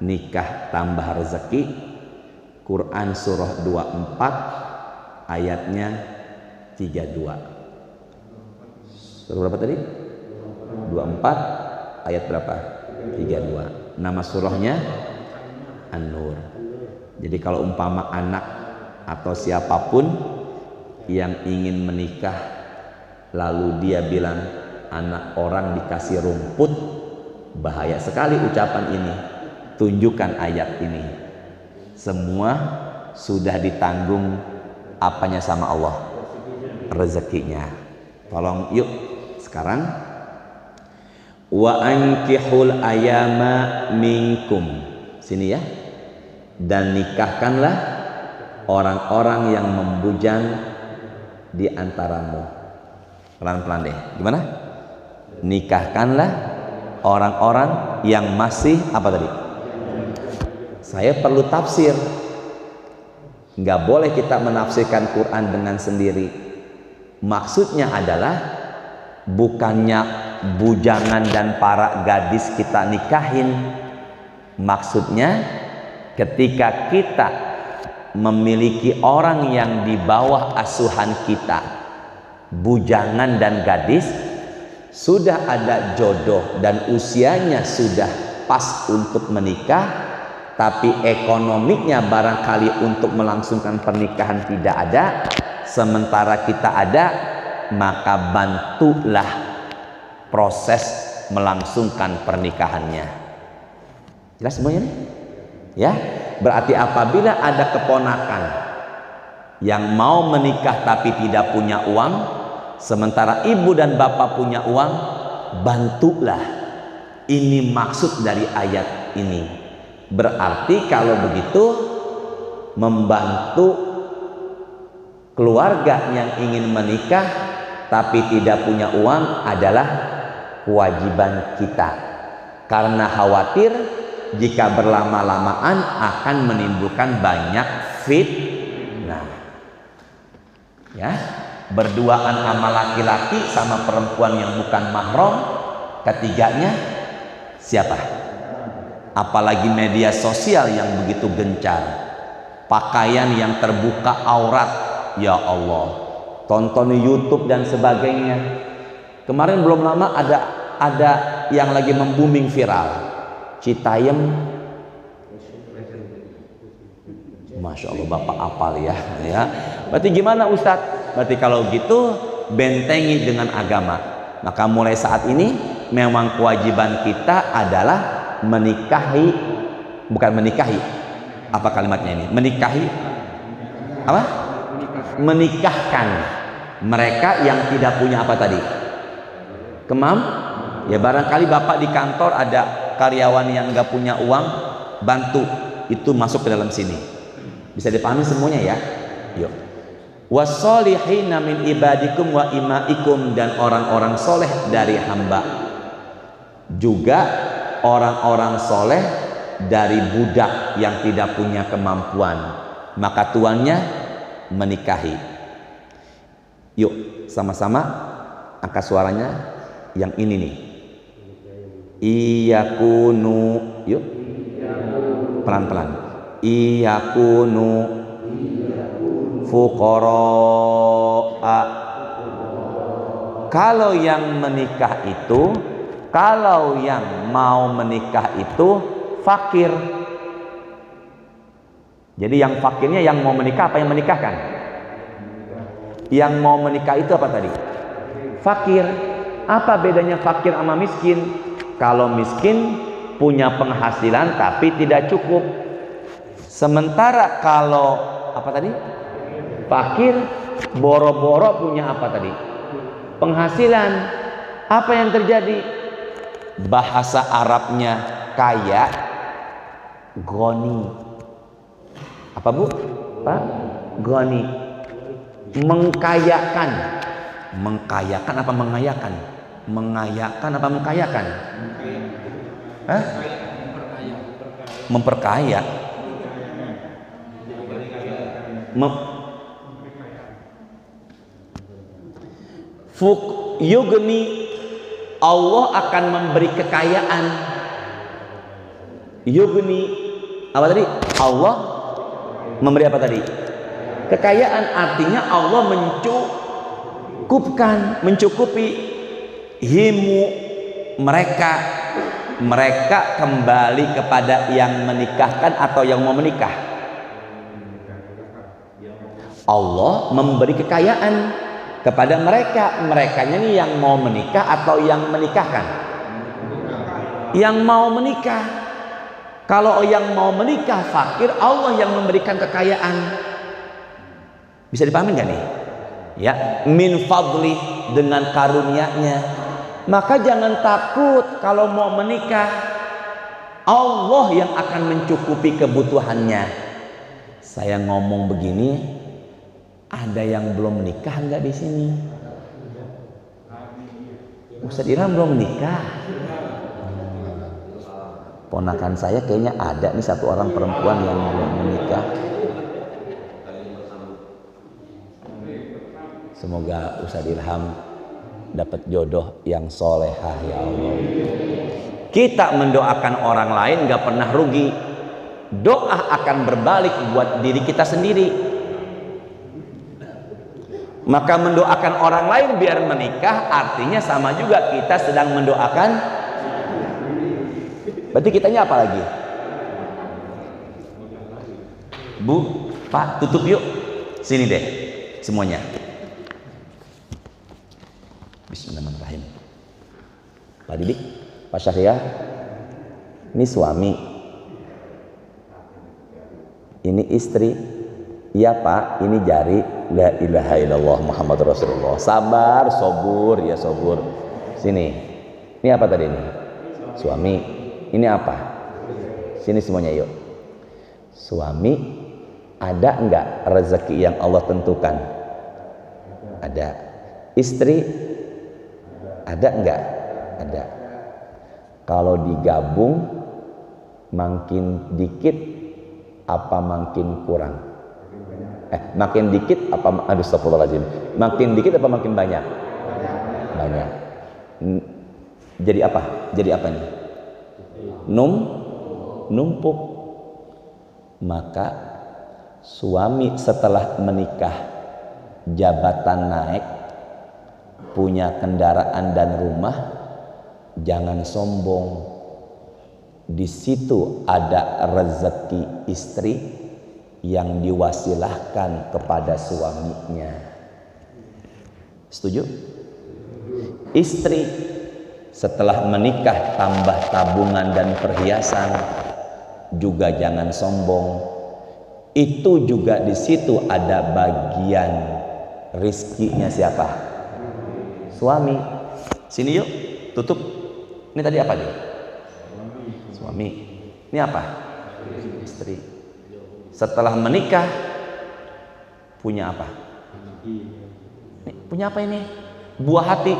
nikah tambah rezeki, Quran surah 24 ayatnya 32. Surah berapa tadi? 24 ayat berapa? 32. Nama surahnya An-Nur. Jadi kalau umpama anak atau siapapun yang ingin menikah lalu dia bilang anak orang dikasih rumput, bahaya sekali ucapan ini. Tunjukkan ayat ini. Semua sudah ditanggung apanya sama Allah? Rezekinya. Tolong yuk sekarang. Wa ankihul ayama minkum. Sini ya. Dan nikahkanlah orang-orang yang membujang di antaramu. Pelan-pelan deh. Gimana? Nikahkanlah orang-orang yang masih apa tadi? Saya perlu tafsir. Nggak boleh kita menafsirkan Quran dengan sendiri. Maksudnya adalah bukannya bujangan dan para gadis kita nikahin. Maksudnya ketika kita memiliki orang yang di bawah asuhan kita, bujangan dan gadis, sudah ada jodoh dan usianya sudah pas untuk menikah, tapi ekonominya barangkali untuk melangsungkan pernikahan tidak ada, sementara kita ada, maka bantulah proses melangsungkan pernikahannya. Jelas semuanya nih? Ya, berarti apabila ada keponakan yang mau menikah tapi tidak punya uang, sementara ibu dan bapak punya uang, bantulah. Ini maksud dari ayat ini. Berarti kalau begitu membantu keluarga yang ingin menikah tapi tidak punya uang adalah kewajiban kita. Karena khawatir jika berlama-lamaan akan menimbulkan banyak fitnah. Ya, berduaan sama laki-laki sama perempuan yang bukan mahram, ketiganya siapa? Apalagi media sosial yang begitu gencar, pakaian yang terbuka aurat, ya Allah, tonton YouTube dan sebagainya. Kemarin belum lama ada yang lagi membooming viral, Citayam, Masya Allah Bapak apal ya. Berarti gimana Ustadz? Berarti kalau gitu bentengi dengan agama. Maka mulai saat ini memang kewajiban kita adalah menikahi, bukan menikahi. Apa kalimatnya ini? Menikahi apa? Menikahkan mereka yang tidak punya apa tadi? Ya barangkali Bapak di kantor ada karyawan yang nggak punya uang, bantu, itu masuk ke dalam sini. Bisa dipahami semuanya ya. Yuk. Wassolihina min ibadikum wa imaikum, dan orang-orang soleh dari hamba, juga orang-orang soleh dari budak yang tidak punya kemampuan, maka tuannya menikahi. Yuk sama-sama angkat suaranya yang ini nih. Iyakunu, yuk pelan-pelan. Iyakunu fuqara. Kalau yang menikah itu, kalau yang mau menikah itu fakir. Jadi yang fakirnya yang mau menikah apa yang menikahkan? Yang mau menikah itu apa tadi? Fakir. Apa bedanya fakir sama miskin? Kalau miskin punya penghasilan tapi tidak cukup. Sementara kalau apa tadi? Fakir boro-boro punya apa tadi? Penghasilan. Apa yang terjadi? Bahasa Arabnya kaya, goni. Apa Bu? Pak? Goni. Mengkayakan. Mengkayakan apa mengayakan? Mengayakan apa mengkayakan? Hah? Memperkaya. Yugni, Allah akan memberi kekayaan. Yugni apa tadi? Allah memberi apa tadi? Kekayaan, artinya Allah mencukupi himu mereka kembali kepada yang menikahkan atau yang mau menikah. Allah memberi kekayaan kepada merekanya nih yang mau menikah atau yang menikahkan? Yang mau menikah. Kalau yang mau menikah fakir, Allah yang memberikan kekayaan. Bisa dipahami nggak nih? Ya, min fadli, dengan karunia-Nya. Maka jangan takut kalau mau menikah. Allah yang akan mencukupi kebutuhannya. Saya ngomong begini, ada yang belum menikah nggak di sini? Ustadz Ilham belum menikah. Ponakan saya kayaknya ada nih satu orang perempuan yang belum menikah. Semoga Ustadz Ilham dapat jodoh yang solehah ya Allah. Kita mendoakan orang lain gak pernah rugi. Doa akan berbalik buat diri kita sendiri. Maka mendoakan orang lain biar menikah artinya sama juga kita sedang mendoakan. Berarti kitanya apa lagi? Bu, Pak, tutup yuk. Sini deh semuanya. Bismillahirrahmanirrahim. Pak Didik, Pak Syahriah, ini suami, ini istri. Iya Pak, ini jari. La ilaha illallah Muhammad Rasulullah. Sabar, sobur, ya sobur. Sini. Ini apa tadi ini? Suami. Ini apa? Sini semuanya yuk. Suami, ada enggak rezeki yang Allah tentukan? Ada. Istri, ada enggak? Ada. Kalau digabung makin dikit apa makin kurang? Makin dikit apa? Aduh, astagfirullahaladzim. Makin dikit apa makin banyak? Banyak. Jadi apa? Jadi apa nih? Numpuk. Maka suami setelah menikah jabatan naik, punya kendaraan dan rumah, jangan sombong. Di situ ada rezeki istri yang diwasilahkan kepada suaminya. Setuju? Istri setelah menikah tambah tabungan dan perhiasan, juga jangan sombong. Itu juga di situ ada bagian rizkinya siapa? Suami. Sini yuk, tutup. Ini tadi apa nih? Suami. Ini apa? Istri. Setelah menikah punya apa? Nih, punya apa ini? Buah hati.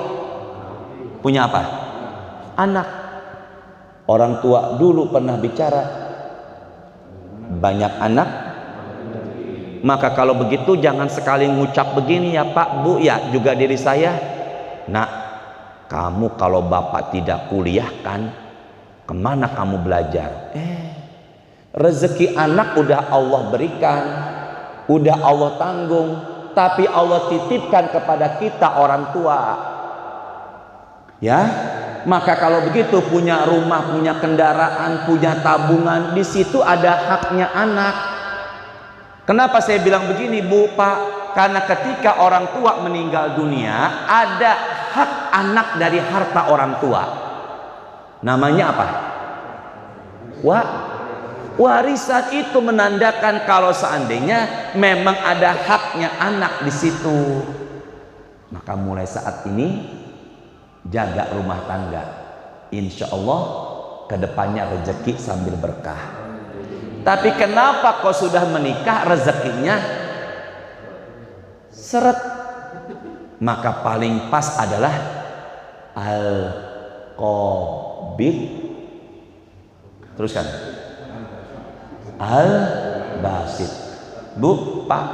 Punya apa? Anak. Orang tua dulu pernah bicara, banyak anak, maka kalau begitu jangan sekali ngucap begini ya Pak, Bu, ya juga diri saya. Nak, kamu kalau bapak tidak kuliahkan, kemana kamu belajar? Rezeki anak udah Allah berikan, udah Allah tanggung, tapi Allah titipkan kepada kita orang tua. Ya, maka kalau begitu punya rumah, punya kendaraan, punya tabungan, di situ ada haknya anak. Kenapa saya bilang begini, Bu, Pak? Karena ketika orang tua meninggal dunia, ada hak anak dari harta orang tua. Namanya apa? Warisan. Itu menandakan kalau seandainya memang ada haknya anak di situ. Maka mulai saat ini jaga rumah tangga, insya Allah kedepannya rezeki sambil berkah. Tapi kenapa kau sudah menikah rezekinya seret? Maka paling pas adalah al-qabid. Teruskan. Al-basit. Bu, Pak,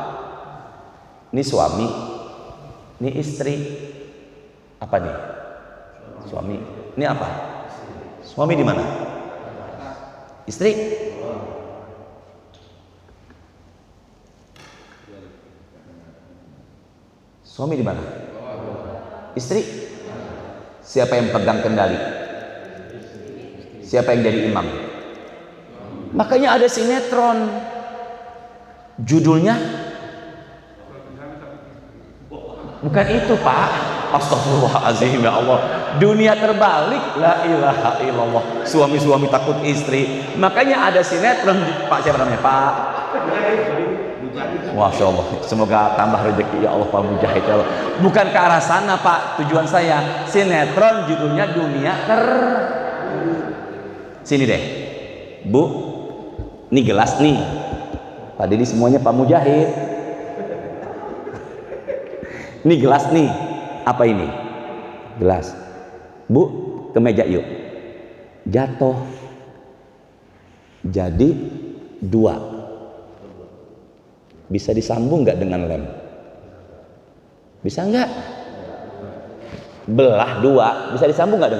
ini suami, ini istri. Apa nih? Suami. Ini apa? Suami di mana? Istri. Suami di mana? Istri. Siapa yang pegang kendali? Siapa yang jadi imam? Makanya ada sinetron, judulnya bukan itu, Pak. Astagfirullahaladzim, ya Allah, dunia terbalik. La ilaha illallah. Suami-suami takut istri. Makanya ada sinetron, Pak, siapa namanya? Pak, Masya Allah, semoga tambah rezeki ya Allah, Pak Mujahid ya Allah. Bukan ke arah sana, Pak, tujuan saya. Sinetron judulnya dunia Sini deh, Bu, ini gelas nih, Pak Didi semuanya Pak Mujahid. Ini gelas nih, apa ini? Gelas. Bu, ke meja yuk. Jatuh. Jadi dua. Bisa disambung nggak dengan lem? Bisa nggak? Belah dua, bisa disambung nggak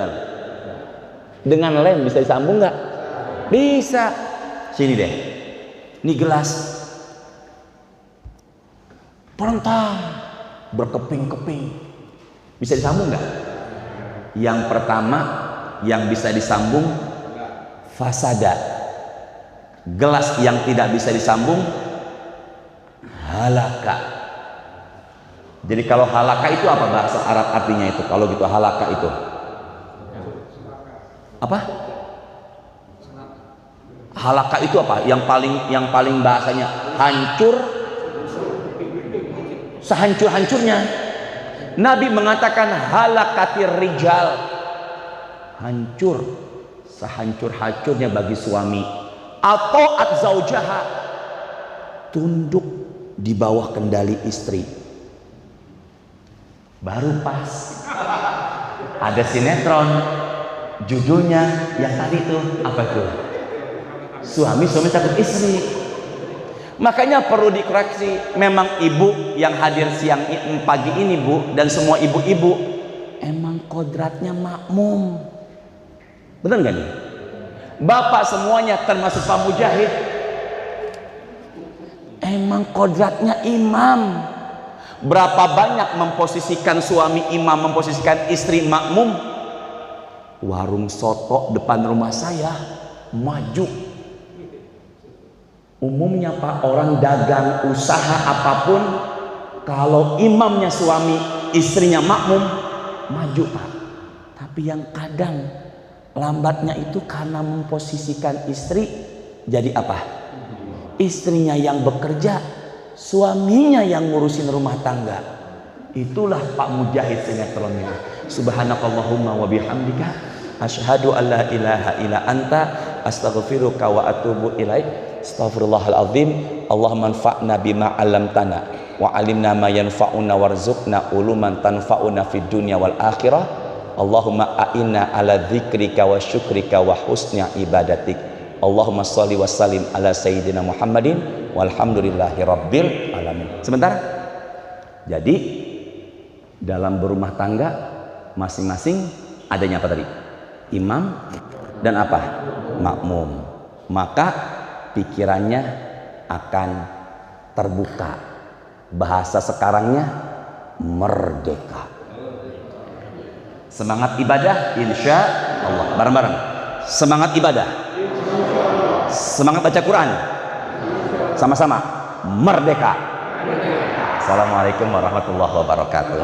dengan lem? Bisa disambung nggak? Bisa. Sini deh. Ini gelas. Perentang, berkeping-keping. Bisa disambung nggak? Yang pertama yang bisa disambung fasada. Gelas yang tidak bisa disambung halaka. Jadi kalau halaka itu apa bahasa Arab artinya itu? Kalau gitu halaka itu apa? Halaka itu apa? Yang paling bahasanya hancur, sehancur-hancurnya. Nabi mengatakan halakatir rijal, hancur sehancur-hancurnya bagi suami. Atau zaujaha, tunduk di bawah kendali istri. Baru pas ada sinetron judulnya yang tadi tuh apa tuh? Suami takut istri. Makanya perlu dikoreksi. Memang ibu yang hadir siang pagi ini, Bu, dan semua ibu-ibu emang kodratnya makmum. Benar nggak nih? Bapak semuanya termasuk Pak Mujahid emang kodratnya imam. Berapa banyak memposisikan suami imam, memposisikan istri makmum. Warung soto depan rumah saya maju. Umumnya Pak, orang dagang, usaha apapun, kalau imamnya suami, istrinya makmum, maju Pak. Tapi yang kadang lambatnya itu karena memposisikan istri jadi apa? Istrinya yang bekerja, suaminya yang ngurusin rumah tangga. Itulah Pak Mujahid sinetron ini. Subhanakallahumma wa bihamdika asyhadu an la ilaha illa anta astaghfiruka wa atubu ilaik. Astaghfirullahaladzim. Allahumma anfa'na bima 'allamtana wa 'alimna ma yanfa'una warzuqna uluman tanfa'una fid dunya wal akhirah. Allahumma a'inna ala dzikrika wa syukrika wa husni ibadatik. Allahumma shalli wa sallim ala sayyidina Muhammadin walhamdulillahi rabbil alamin. Sebentar. Jadi dalam berumah tangga masing-masing adanya apa tadi? Imam dan apa? Makmum. Maka pikirannya akan terbuka. Bahasa sekarangnya merdeka. Semangat ibadah insya Allah. Bareng-bareng. Semangat ibadah. Semangat baca Quran. Sama-sama merdeka. Assalamualaikum warahmatullahi wabarakatuh.